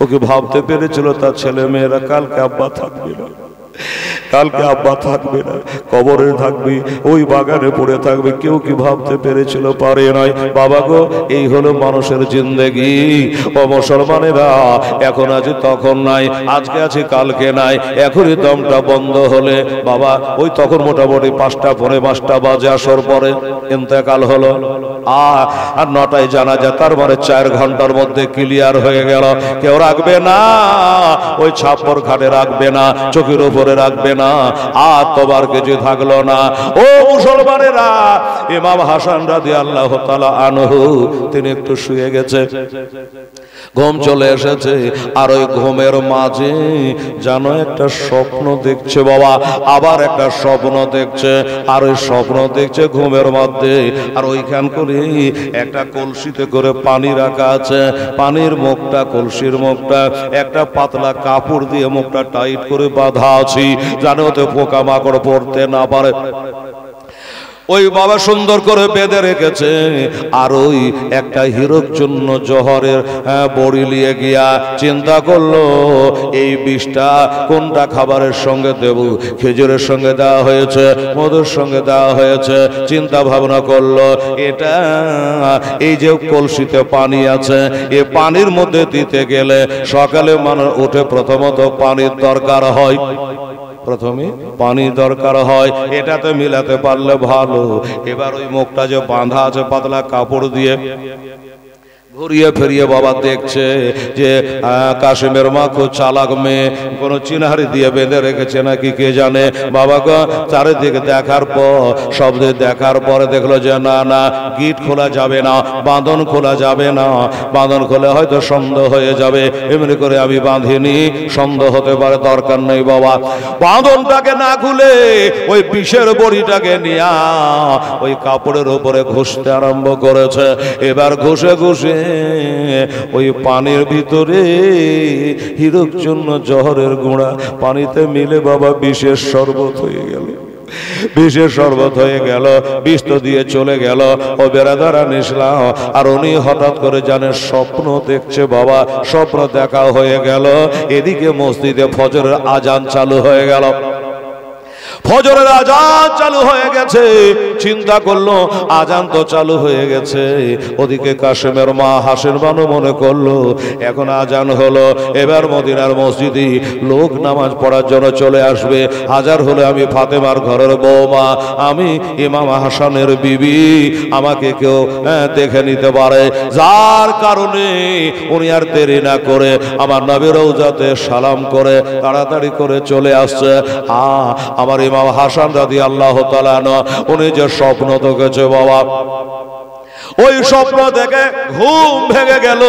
A: ওকে ভাবতে পেরেছিল তার ছেলে মেয়েরা কালকে আব্বা থাকবে না, কালকে আব্বা থাকবে না, কবরে থাকবি, ওই বাগানে পড়ে থাকবে। কেউ কি ভাবতে পেরেছিল? পারে নাই। বাবা গো, এই হলো মানুষের জিন্দেগি। ও মুসলমানেরা, এখন আছে তখন নাই, আজকে আছে কালকে নাই। এখনই দমটা বন্ধ হলে বাবা ওই তখন মোটামুটি 5টা পৌনে 5টা বাজে আসর পরে ইন্তেকাল হলো। আর 9টায় জানাজা, তার মানে 4 ঘন্টার মধ্যে ক্লিয়ার হয়ে গেল। কেউ রাখবে না, ওই ছাপ্পর ঘাটে রাখবে না, চোখের উপরে রাখবে না, আর তোবার কিছু থাকলো না। ও মুসলমানেরা, ইমাম হাসান রাদিয়াল্লাহু তাআলা আনহু তিনি একটু শুয়ে গেছে, ঘুম চলে এসেছে। আর ওই ঘুমের মাঝে জানো একটা স্বপ্ন দেখছে বাবা, আবার একটা স্বপ্ন দেখছে, আর ওই স্বপ্ন দেখছে ঘুমের মধ্যে। আর ওইখান করে একটা কলসিতে করে পানি রাখা আছে, পানির মুখটা, কলসির মুখটা একটা পাতলা কাপড় দিয়ে মুখটা টাইট করে বাঁধা আছে, জানো তো পোকা মাকড় পড়তে না পারে। ওই বাবা সুন্দর করে বেঁধে রেখেছে। আর ওই একটা হিরোর জন্য জহরের বড়ি নিয়ে গিয়া চিন্তা করলো এই বিষটা কোনটা খাবারের সঙ্গে দেব। খেজুরের সঙ্গে দেওয়া হয়েছে, মধুর সঙ্গে দেওয়া হয়েছে। চিন্তা ভাবনা করলো এটা এই যে কলসিতে পানি আছে, এই পানির মধ্যে দিতে গেলে সকালে মানুষ উঠে প্রথমত পানির দরকার হয়, প্রথমে পানি দরকার হয়, এটাতে মিলাতে পারলে ভালো। এবার ওই মুখটা যে বাঁধা আছে পাতলা কাপড় দিয়ে, ঘুরিয়ে ফিরিয়ে বাবা দেখছে যে কাশিমের মা খুব চালাক মেয়ে, কোনো চিনহারি দিয়ে বেঁধে রেখেছে নাকি কে জানে। বাবা গো, চারিদিকে দেখার পর, শব্দ দেখার পরে দেখলো যে না না, গিট খোলা যাবে না, বাঁধন খোলা যাবে না, বাঁধন খোলে হয়তো সন্দেহ হয়ে যাবে। এমনি করে আমি বাঁধিনি, সন্দেহ হতে পারে, দরকার নেই বাবা। বাঁধনটাকে না খুলে ওই বিষের বড়িটাকে নিয়ে ওই কাপড়ের উপরে ঘষতে আরম্ভ করেছে। এবার ঘষে ঘষে ওই পানির ভিতরে হিরোর জন্য জহরের গুঁড়া পানিতে মিলে বাবা বিষের শরবত হয়ে গেল, বিষের শরবত হয়ে গেল। বিষ তো দিয়ে চলে গেল। ও বেরাদারা নিসলাম, আর উনি হঠাৎ করে জানে স্বপ্ন দেখছে বাবা, স্বপ্ন দেখা হয়ে গেল। এদিকে মসজিদে ফজরের আজান চালু হয়ে গেল, ফজরের আজান চালু হয়ে গেছে। চিন্তা করলো আজান তো চালু হয়ে গেছে, ওদিকে কাশেমের মা হাসেন বানু মনে করলো এখন আজান হলো, এবার মদিনার মসজিদে লোক নামাজ পড়ার জন্য চলে আসবে। হাজার হলে আমি ফাতেমার ঘরের বৌমা, আমি ইমাম হাসানের বিবি, আমাকে কেউ দেখে নিতে পারে। যার কারণে উনি আর দেরি না করে আমার নবীর রওজাতে সালাম করে তাড়াতাড়ি করে চলে আসছে। আমার ইমাম হাসান রাদিয়াল্লাহু তাআলা উনি যে স্বপ্ন দেখেছে বাবা, ওই স্বপ্ন দেখে ঘুম ভেঙে গেল।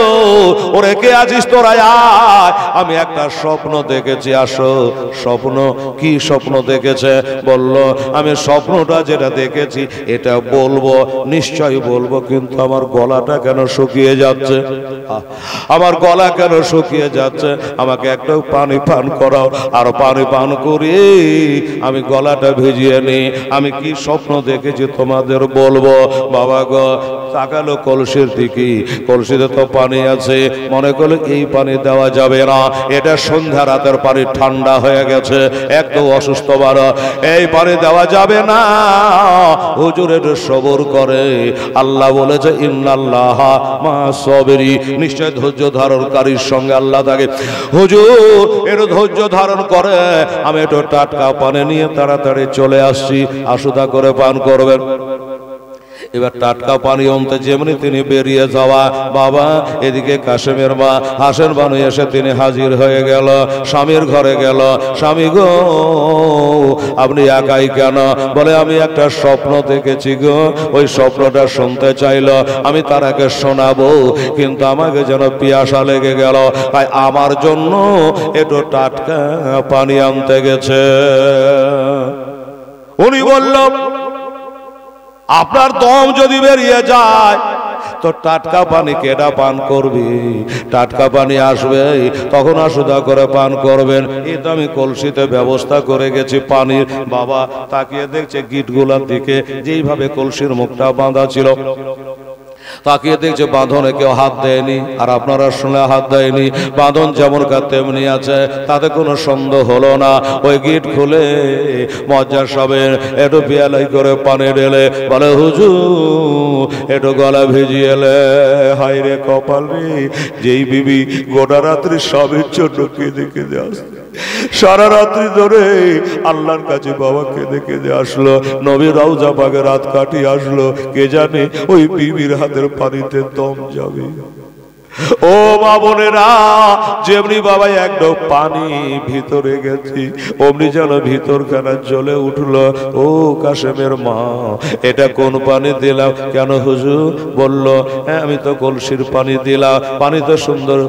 A: ওরে কে আছিস তোরা, আয়, আমি একটা স্বপ্ন দেখেছি, আসো। স্বপ্ন কি স্বপ্ন দেখেছে? বলল আমি স্বপ্নটা যেটা দেখেছি এটা বলবো, নিশ্চয়ই বলবো, কিন্তু আমার গলাটা কেন শুকিয়ে যাচ্ছে, আমার গলা কেন শুকিয়ে যাচ্ছে, আমাকে একটু পানি পান করাও। আর পানি পান করি আমি গলাটা ভিজিয়ে নিই। আমি কি স্বপ্ন দেখেছি তোমাদের বলবো। বাবা গো, তাকালো কলসির দিকে, কলসিতে তো পানি আছে, মনে করলো এই পানি দেওয়া যাবে না, এটা সন্ধ্যা রাতের পানি, ঠান্ডা হয়ে গেছে, একদম অসুস্থ বাড়া, এই পানি দেওয়া যাবে না। হুজুর একটু সবর করে, আল্লাহ বলেছে ইন্নাল্লাহা মা সাবিরি, নিশ্চয় ধৈর্য ধারণকারীর সঙ্গে আল্লাহ থাকে। হুজুর একটু ধৈর্য ধারণ করে, আমি একটু টাটকা পানি নিয়ে তাড়াতাড়ি চলে আসছি, আশুদা করে পান করবেন। এবার টাটকা পানি আনতে যেমনি তিনি বেরিয়ে যাওয়া, বাবা এদিকে কাশেমের মা হাসেন বানু এসে তিনি হাজির হয়ে গেল, স্বামীর ঘরে গেল। স্বামী গো, আপনি একাই কেন? বলে আমি একটা স্বপ্ন দেখেছি গো, ওই স্বপ্নটা শুনতে চাইলো, আমি তার আগে শোনাবো, কিন্তু আমাকে যেন পিয়াসা লেগে গেল, তাই আমার জন্য একটু টাটকা পানি আনতে গেছে। উনি বলল আপনার দম যদি বেরিয়ে যায় তো টাটকা পানি কেডা পান করবি, টাটকা পানি আসবে তখন আশুদা করে পান করবেন। এই তো আমি কলসিতে ব্যবস্থা করে গেছি পানির। বাবা তাকিয়ে দেখছে গিটগুলার দিকে, যেইভাবে কলসির মুখটা বাঁধা ছিল, তাকিয়ে দেখছে বাঁধনে কেউ হাত দেয়নি, আর আপনারা শুনে হাত দেয়নি। বাঁধন যেমন কার তেমনি আছে, তাতে কোনো সন্দেহ হলো না। ওই গিট খুলে মজ্জা সাহেব একটু পিয়ালাই করে পানি ঢেলে বলে, হুজুর একটু গলা ভিজিয়ে এলে। হায় রে কপাল রে, যেই বিবি গোটা রাত্রি সবের জন্য কেঁদে কেঁদে আসছে, সারা রাত্রি ধরে আল্লাহর কাছে বাবা কেঁদে কেঁদে আসলো, নবী রওজা পাকে রাত কাটিয়ে আসলো। কে জানে ওই বিবির হাতের পানিতে দম যাবে। ও মা বোনেরা, যেমনি বাবা একদম পানি ভিতরে গেছি, অমনি যেন ভিতরখানা জ্বলে উঠলো। ও কাশেমের মা, এটা কোন পানি দিলাম? কেন হুজুর? বলল, হ্যাঁ আমি তো কলসির পানি দিলাম, পানি তো সুন্দর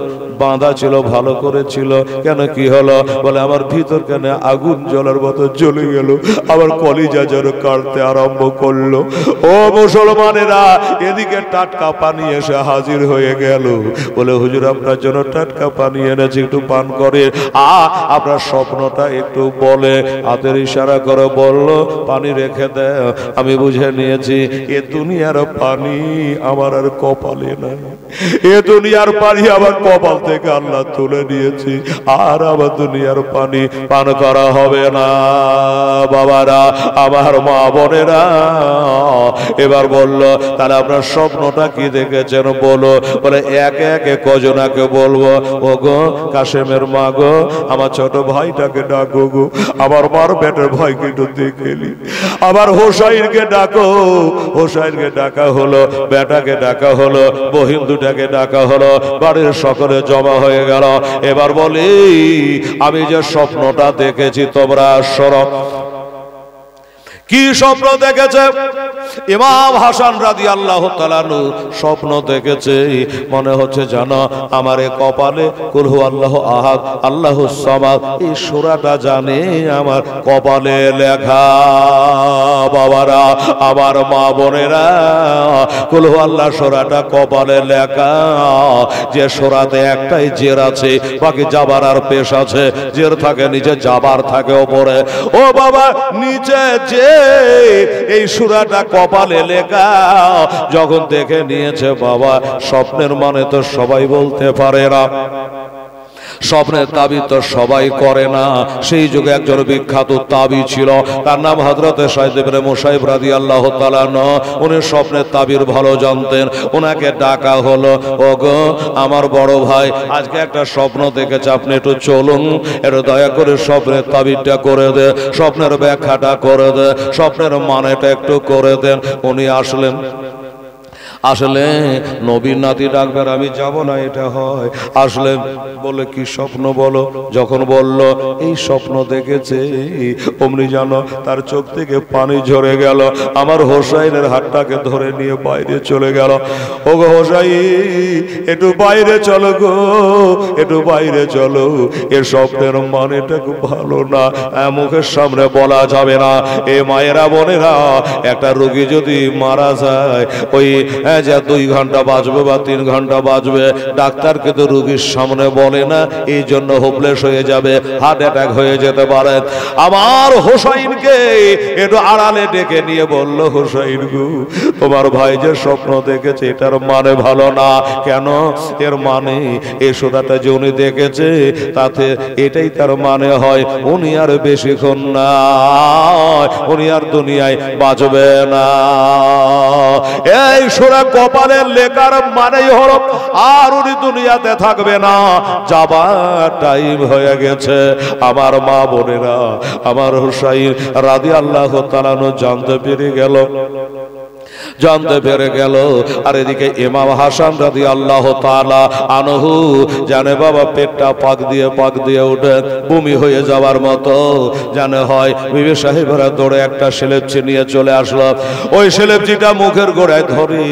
A: বাঁধা ছিল, ভালো করে ছিল। কেন কি হলো? বলে, আমার ভিতর কেন আগুন জ্বলার মতো জ্বলে গেল, আমার কলিজা যেন কাটতে আরম্ভ করলো। ও মুসলমানেরা, এদিকে টাটকা পানি এসে হাজির হয়ে গেল। বলে, হুজুর আপনার জন্য টাটকা পানি এনেছি, একটু পান করে। আপনার স্বপ্নটা একটু বলে হাতের ইশারা করে বলল, পানি রেখে দেয়। আমি বুঝে নিয়েছি এ দুনিয়ার পানি আমার আর কপালে না, এ দুনিয়ার পানি আমার কপাল থেকে আল্লাহ তুলে নিয়েছি, আর আমার দুনিয়ার পানি পান করা হবে না। বাবারা, আমার মা বোনেরা, এবার বলল, তাহলে আপনার স্বপ্নটা কি দেখেছেন বলো। বলে, একে একে কজনাকে বলবো। ও গো কাশেমের মা গো, আমার ছোট ভাইটাকে ডাকো গো, আমার মার পেটের ভাইকে একটু দেখেলি। আবার হোসাইনকে ডাকো, হোসাইনকে ডাকা হলো, বেটাকে ডাকা হলো, বহিন দুটাকে ডাকা হলো, বাড়ির সকলে জমা হয়ে গেল। এবার বলি, আমি যে স্বপ্নটা দেখেছি তোমরা শোনো। কি স্বপ্ন দেখেছে? ইমাম হাসান রাদিয়াল্লাহু তাআলা আনহু স্বপ্ন দেখেছে, মনে হচ্ছে জানো আমার কপালে কুল হু আল্লাহু আহাদ আল্লাহুস সামাদ, এই সূরাটা জানে আমার কপালে লেখা। বাবারা, আমার মা বোনেরা, কুল হু আল্লাহ সূরাটা কপালে লেখা। যে সূরাতে একটাই জের আছে, বাকি জাবার আর পেশ আছে। জের থাকে নিচে, জাবার থাকে উপরে। ও বাবা, নিচে যে এই সূরাটা কপালে লেখা যখন দেখে নিয়েছে বাবা, স্বপ্নের মানে তো সবাই বলতে পারে না, স্বপ্নের তাবিজ তো সবাই করে না। সেই যুগে একজন বিখ্যাত তাবিজ ছিল, তার নাম হযরতে সাইদ ইবনে মুসাইব রাদিয়াল্লাহু তাআলা আনহু। উনি স্বপ্নের তাবিজ ভালো জানতেন। ওনাকে ডাকা হলো, ওগো আমার বড় ভাই, আজকে একটা স্বপ্ন দেখেছে, আপনি একটু চলুন, একটু দয়া করে স্বপ্নের তাবিজটা করে দে, স্বপ্নের ব্যাখ্যাটা করে দে, স্বপ্নের মানেটা একটু করে দেন। উনি আসলেন। আসলে নবীর নাতি ডাকবেন, আমি যাব না, এটা হয়। আসলে বলে, কি স্বপ্ন বলো? যখন বলল এই স্বপ্ন দেখেছে, অমনি জানো তার চোখ থেকে পানি ঝরে গেল। আমার হোসাইনের হাতটাকে ধরে নিয়ে বাইরে চলে গেল। ও গো হোসাইন, একটু বাইরে চলো গো, একটু বাইরে চলো, এ স্বপ্নের মানেটা খুব ভালো না, মুখের সামনে বলা যাবে না। এ মায়েরা বোনেরা, একটা রোগী যদি মারা যায়, ওই যে 2 ঘন্টা বাঁচবে বা 3 ঘন্টা বাঁচবে, ডাক্তারকে তো রোগীর সামনে বলে না, এই জন্য হোপলেস হয়ে যাবে, হার্ট অ্যাটাক হয়ে যেতে পারে। আমার হোসাইনকে একটু আড়ালে ডেকে নিয়ে বলল, হোসাইন গো, তোমার ভাই যে স্বপ্ন দেখেছে এটার মানে ভালো না। কেন? এর মানে এই সূরাটা যে উনি দেখেছে, তাতে এটাই তার মানে হয় উনি আর বেশিক্ষণ না, উনি আর দুনিয়ায় বাঁচবে না। এই সূরা কপালের লেখার মানেই হলো আর উনি দুনিয়াতে থাকবে না, যাবার টাইম হয়ে গেছে। আমার মা বোনেরা, আমার হোসাইন রাদিয়াল্লাহু তাআলা আনহু জানতে পেরে গেল। আর এদিকে ইমাম হাসান রাদিয়াল্লাহু তাআলা আনহু জানে বাবা, পেটটা পাক দিয়ে উঠে বমি হয়ে যাওয়ার মতো জানে হয়। বিবি সাহেবরা দৌড়ে একটা সেলেপচি নিয়ে চলে আসলো। ওই সেলেপচিটা মুখের গোড়ায় ধরি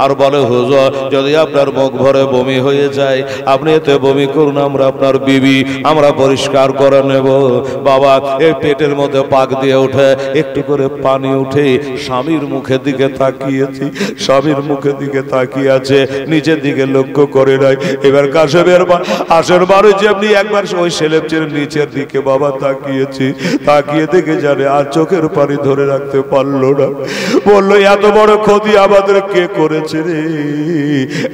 A: আর বলে, হুজুর যদি আপনার মুখ ভরে বমি হয়ে যায়, আপনি এতে বমি করুন, আমরা আপনার বিবি আমরা পরিষ্কার করে নেব। বাবা, এই পেটের মধ্যে পাক দিয়ে উঠে একটু করে পানি উঠে স্বামীর মুখের দিকে তাকিয়ে তাকিয়েছি, স্বামীর মুখের দিকে তাকিয়ে আছে, নিচের দিকে লক্ষ্য করে নাই। এবার কাশেমের আশের বারো যেমনি একবার ওই সেলেবচের নিচের দিকে বাবা তাকিয়েছি, তাকিয়ে দেখে জানে আর চোখের পানি ধরে রাখতে পারলো না। বললো এত বড় ক্ষতি আমাদের কে করেছে রে,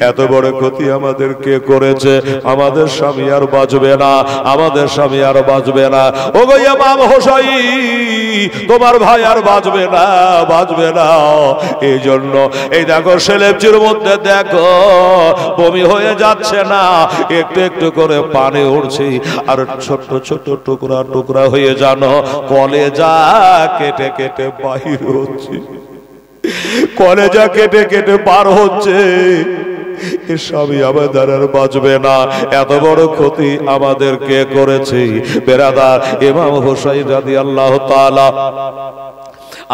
A: এত বড় ক্ষতি আমাদের কে করেছে? আমাদের স্বামী আর বাঁচবে না, আমাদের স্বামী আর বাঁচবে না। ও গো ইমাম হোসাইন, তোমার ভাই আর বাঁচবে না, বাঁচবে না। এই জন্য এই দেখো সেলেবচির মধ্যে দেখো বমি হয়ে যাচ্ছে না, একটু একটু করে পানি উঠছে, আর ছোট ছোট টুকরা টুকরা হয়ে জানো কলেজা কেটে কেটে বাহির হচ্ছে, কলেজা কেটে কেটে পার হচ্ছে। এ স্বামী আমাদের আর বাঁচবে না, এত বড় ক্ষতি আমাদের কে করেছে? বেরাদার, ইমাম হোসাইন রাদিয়াল্লাহু তাআলা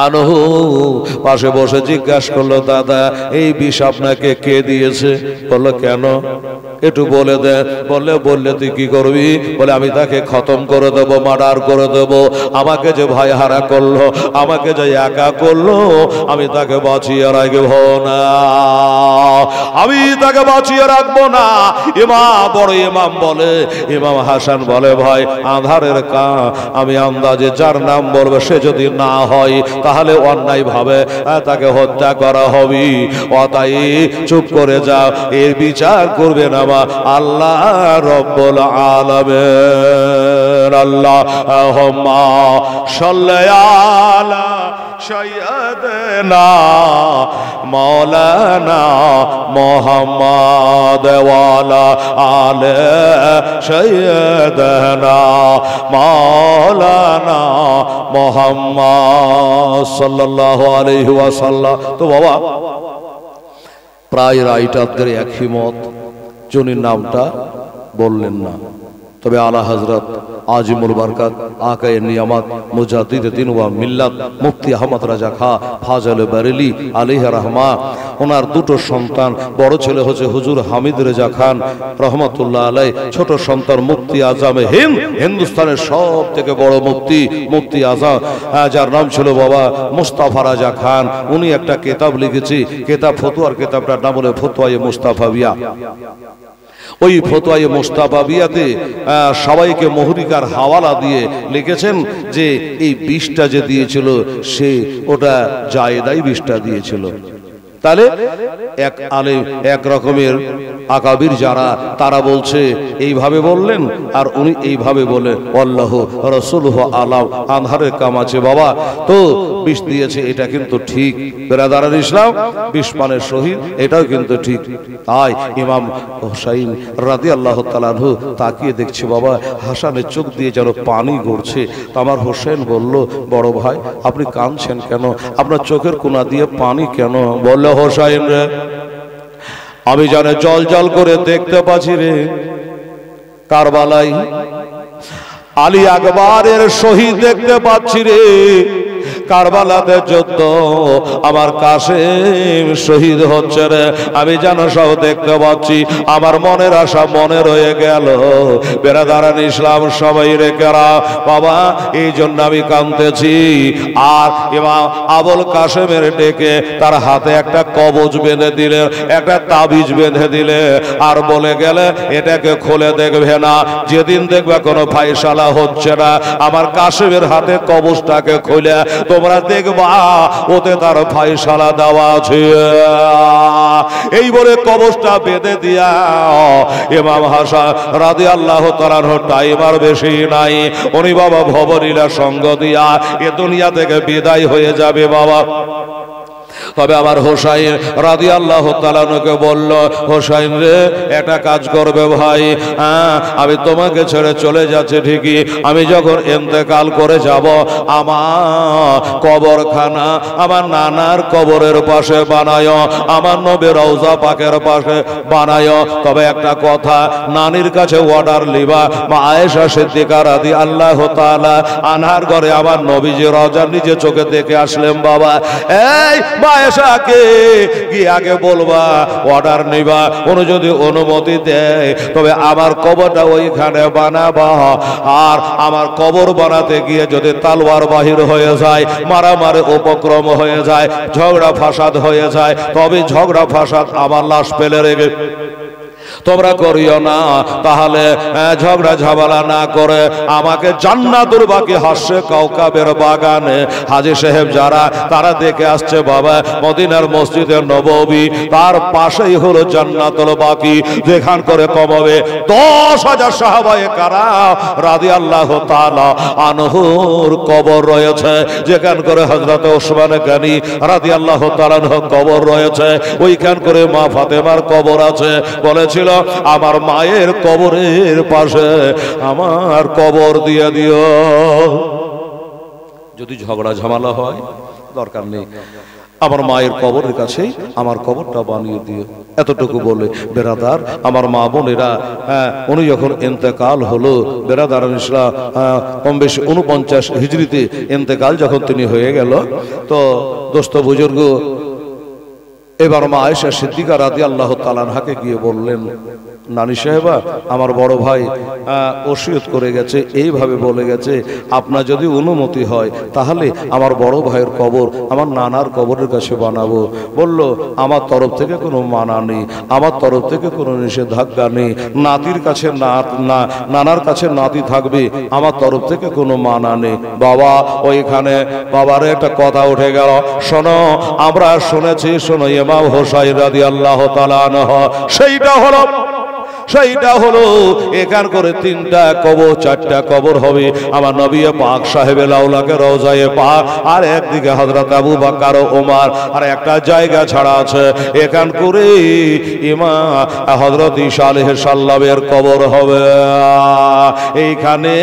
A: আনহু পাশে বসে জিজ্ঞাসা করলো, দাদা এই বিষ আপনাকে কে দিয়েছে? বললো কেন, একটু বলে দে। বললে তুই কি করবি? বলে আমি তাকে খতম করে দেবো, মার্ডার করে দেবো। আমাকে যে ভাই হারা করলো, আমাকে যে একা করলো, আমি তাকে বাঁচিয়ে রাখবো না, আমি তাকে বাঁচিয়ে রাখবো না। বড় ইমাম বলে, ইমাম হাসান বলে, ভাই আধারের আমি আন্দাজে যার নাম বলবে সে যদি না হয় তাহলে অন্যায় ভাবে তাকে হত্যা করা হবে। তাই চুপ করে যাও, এর বিচার করবেন আমার আল্লাহ রব্বুল আলামিন। আল্লাহুম্মা সাল্লি আলা সাইয়্যিদিনা মাওলানা মুহাম্মদ ওয়া আলা আলি সাইয়্যিদিনা মাওলানা মুহাম্মদ সাল্লাল্লাহু আলাইহি ওয়াসাল্লাম। তো বাবা প্রায় রাইটারদের একই মত, জনির নামটা বললেন না, তবে আলা হযরত আজিমুল বরকত আকায়ে নিয়ামত মুজাদ্দিদ দ্বীন ওয়া মিল্লাত মুফতি আহমদ রাজা খা ফাজল বারেলি আলাইহি রাহমা, ওনার দুটো সন্তান, বড় ছেলে হচ্ছে হুজুর হামিদ রেজা খান রহমতুল্লাহ আলাইহি, ছোট সন্তান মুফতি আজমে হিন্দ, হিন্দুস্তানের সব থেকে বড় মুফতি আজম, যার নাম ছিল বাবা মুস্তাফা রাজা খান। উনি একটা কিতাব লিখেছি, কিতাব ফতোয়ার কিতাবটার নাম হলো ফতোয়ায়ে মুস্তাফাবিয়া। ওই ফতোয়ায়ে মুস্তাফাবিয়াতে সবাইকে মুহরিকার হাওয়ালা দিয়ে লিখেছেন যে এই বিষটা যে দিয়েছিল সে ওটা জায়েদাই বিষটা দিয়েছিল। তাহলে এক আলেম, এক রকমের আকাবির যারা, তারা বলছে এইভাবে বললেন, আর উনি এইভাবে বলে আল্লাহ রাসূলুহু আলাম আনহারের কাম আছে বাবা, তো বিষ দিয়েছে, এটা কিন্তু ঠিক। বেরাদারান ইসলাম, বিষ পানের শহীদ, এটাও কিন্তু ঠিক। তাই ইমাম হোসাইন রাদিয়াল্লাহু তাআলা আনহু তাকিয়ে দেখছে, বাবা হাসানের চোখ দিয়ে যেন পানি গড়ছে। তো আমার হোসেন বলল, বড় ভাই আপনি কাঁদছেন কেন, আপনার চোখের কোনা দিয়ে পানি কেন? বলল, হোসাইন রে, আমি জানে জল জল করে দেখতে পাচ্ছি রে, কারবালায় আলী আকবরের শহীদ দেখতে পাচ্ছি রে, কারবালাতে যুদ্ধ আমার কাসেম শহীদ হচ্ছে রে, আমি জানো সব দেখতে পাচ্ছি, আমার মনের আশা মনে রয়ে গেল। বেরাদারান ইসলাম সবাই রেখেরা বাবা, এই জন্য আমি কাঁদতেছি। আর ইমাম আবুল কাসেমের ডেকে তার হাতে একটা কবজ বেঁধে দিলে, একটা তাবিজ বেঁধে দিলে, আর বলে গেলে এটাকে খুলে দেখবে না, যেদিন দেখবে কোনো ফায়সালা হচ্ছে না, আমার কাসেমের হাতে কবজটাকে খুলে তোমরা দেখবা ওতে তার ফায়সালা দেওয়া আছে। এই বলে কবজটা বেঁধে দিয়া ইমাম হাসান রাদিয়াল্লাহু তাআলা টাইম আর বেশি নাই, উনি বাবা ভবলীলা সঙ্গ দিয়া এ দুনিয়া থেকে বিদায় হয়ে যাবে বাবা। তবে আমার হোসাইন রাদিয়াল্লাহু তাআলা কে বলল, হোসাইন রে একটা কাজ করবে ভাই, আমি তোমাকে ছেড়ে চলে যাচ্ছি ঠিকই, আমি যখন ইন্তেকাল করে যাব আমার কবরখানা আমার নানার কবরের পাশে বানায়, আমার নবীর রওজা পাকের পাশে বানায়। তবে একটা কথা, নানির কাছে অর্ডার লিবা, মা আয়েশা সিদ্দিকা রাদিয়াল্লাহু তাআলা আনহার ঘরে আমার নবীজি রওজা নিজে চোখে দেখে আসলেন বাবা। এই আয়েশাকে কি আগে বলবা, অর্ডার নিবা, উনি যদি অনুমতি দেয় তবে আমার কবরটা ওইখানে বানাবা। আর আমার কবর বানাতে গিয়ে যদি তালওয়ার বাহির হয়ে যায়, মারামারি উপক্রম হয়ে যায়, ঝগড়া ফাসাদ হয়ে যায়, তবে ঝগড়া ফাসাদ আমার লাশ ফেলে রেখে তোমরা করিও না। তাহলে ঝগড়া ঝামেলা না করে আমাকে জান্নাতুল বাকি হাসে কাউকাবের বাগানে হাজী সাহেব যারা তারা দেখে আসছে বাবা, মদিনার মসজিদে নববী তার পাশেই হলো জান্নাতুল বাকি, যেখান করে কমাবে 10,000 সাহাবায়ে কারাম রাদিয়াল্লাহু তাআলা আনহুর কবর রয়েছে, যেখান করে হযরত ওসমান গনি রাদিয়াল্লাহু তাআলা আনহুর কবর রয়েছে, ওইখান করে মা ফাতেমার কবর আছে। বলেছিল আমার মায়ের কবরের পাশে আমার কবর দিয়ে দিও। যদি ঝগড়া ঝামেলা হয় দরকার নেই, আমার মায়ের কবরের কাছেই আমার কবরটা বানিয়ে দিও। এতটুকু বলে বেরাদার আমার মা বোনেরা, উনি যখন ইন্তেকাল হলো, বেরাদার ইসলাম কম বেশি 49 হিজরিতে ইন্তেকাল যখন তিনি হয়ে গেল, তো দোস্ত বুজুর্গ এবার মা আয়েশা সিদ্দিকা রাদিয়াল্লাহু তাআলা আনহাকে গিয়ে বললেন, নানি সাহেবা আমার বড় ভাই ওসিয়ত করে গেছে, এইভাবে বলে গেছে, আপনার যদি অনুমতি হয় তাহলে আমার বড় ভাইয়ের কবর আমার নানার কবরের কাছে বানাবো। বলল আমার তরফ থেকে কোনো মানা নেই, আমার তরফ থেকে কোনো নিষেধাজ্ঞা নেই, নাতির কাছে নানার কাছে নাতি থাকবে, আমার তরফ থেকে কোনো মানা নেই। বাবা ওইখানে বাবার একটা কথা উঠে গেল, শোনো আমরা শুনেছি, শোনো ইমাম হোসাইন রাদিয়াল্লাহু তাআলা আনহু সেইটা হলো এখান করে 3টা কবর 4টা কবর হবে আমার নবী পাক সাহেবে লাউলাকে রওজায়ে পাক, আর একদিকে হযরত আবু বকর ও ওমর, আর একটা জায়গা ছাড়া আছে এখান করে ইমাম হযরত ঈসা আলাইহিস সালামের কবর হবে। এইখানে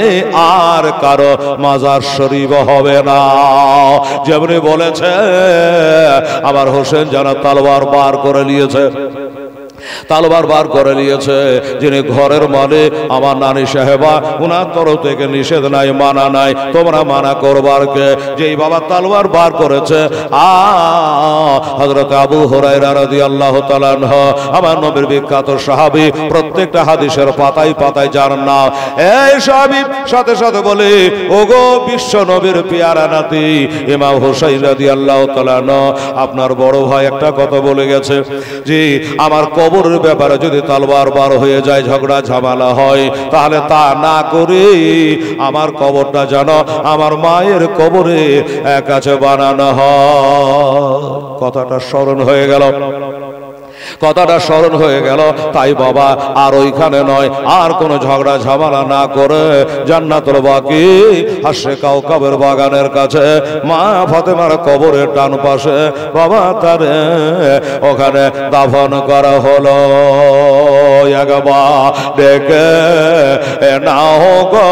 A: আর কারো মাজার শরীফ হবে না। যেমনি বলেছে আমার হোসেন জানা তলোয়ার বার করে নিয়েছে, তালবার বার করে নিয়েছে, যিনি ঘরের মালিক আমার নানি সাহেবা, উনার তরফ থেকে নিষেধ নাই, মানা নাই, তোমরা মানা করবার কে? যেই বাবা তালবার বার করেছে হযরত আবু হুরায়রা রাদিয়াল্লাহু তাআলা আনহু, আমার নবীর বিখ্যাত সাহাবী, প্রত্যেকটা হাদিসের পাতায় পাতায় যার নাম। এই সাহাবী সাথে সাথে বলে, ওগো বিশ্ব নবীর পেয়ারা নাতি ইমাম হুসাইন রাদিয়াল্লাহু তাআলা আনহু, আপনার বড় ভাই একটা কথা বলে গেছে, জি আমার কবরের ব্যাপারে যদি তালবার বার হয়ে যায়, ঝগড়া ঝামেলা হয়, তাহলে তা না করে আমার কবরটা যেন আমার মায়ের কবরে কাছে বানানো হয়। কথাটা স্মরণ হয়ে গেল, কথাটা স্মরণ হয়ে গেল। তাই বাবা আর ওইখানে নয়, আর কোনো ঝগড়া ঝামেলা না করে জান্নাতুল বাকি হাসে কাউকাবের বাগানের কাছে মা ফাতেমার কবরের ডান পাশে বাবা তারে ওখানে দাফন করা হলো। একবার ডেকে নাও গো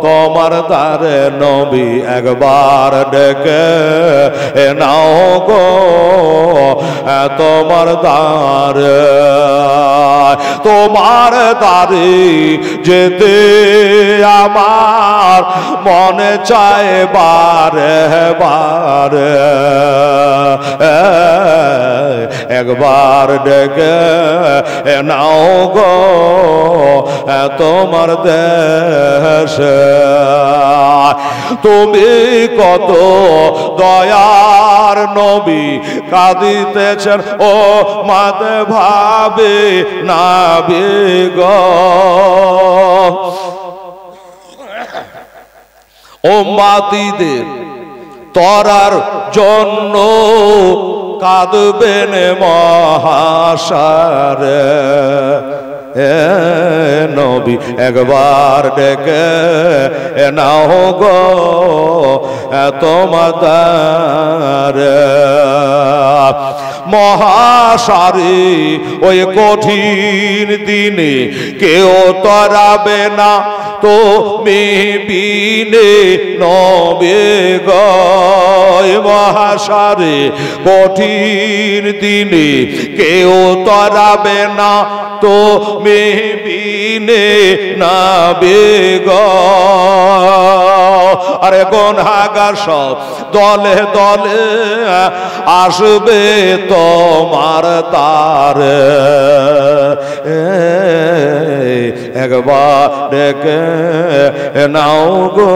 A: তোমার দ্বারে নবী, একবার ডেকে নাও গো তোমার দ্বারে, তোমার দ্বারে যেতে আমার মনে চায় বারে বারে, একবার ডেকে নাও গো তোমার দেশে। তুমি কত দয়ার নবী কাঁদিতেছেন ও মাতে ভাবে নাবি গো, ও মাতিদের তরার জন্য কাঁদবেন মহাসারে। নবী একবার ডেকে নাও গো তোমার দ্বারে, মহাসারে ওই কঠিন দিনে কেউ তরাবে না তুমি বিনে নবে গো, মহাসারে কঠিন দিনে কেউ তরাবে না তুমি বিনে নাবে গো। আরে গুনাহগার সব দলে দলে আসবে তোমার দ্বারে একবার ডেকে নাও গো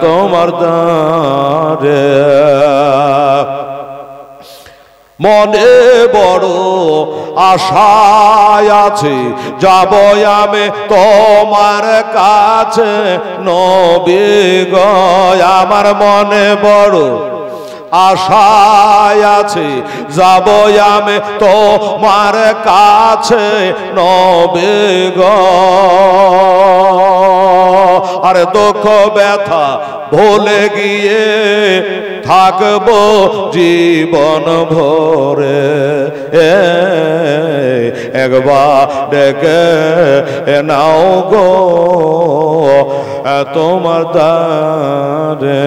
A: তোমার দ্বারে মনে বড় আশায় আছে যাব আমি তোমার কাছে নবী গো আমার মনে বড় আশায় আছে যাব আমি তোমার কাছে নবী গো আরে দুঃখ ব্যথা ভুলে গিয়ে থাকবো জীবন ভরে একবার ডেকে নাও গো তোমার দ্বারে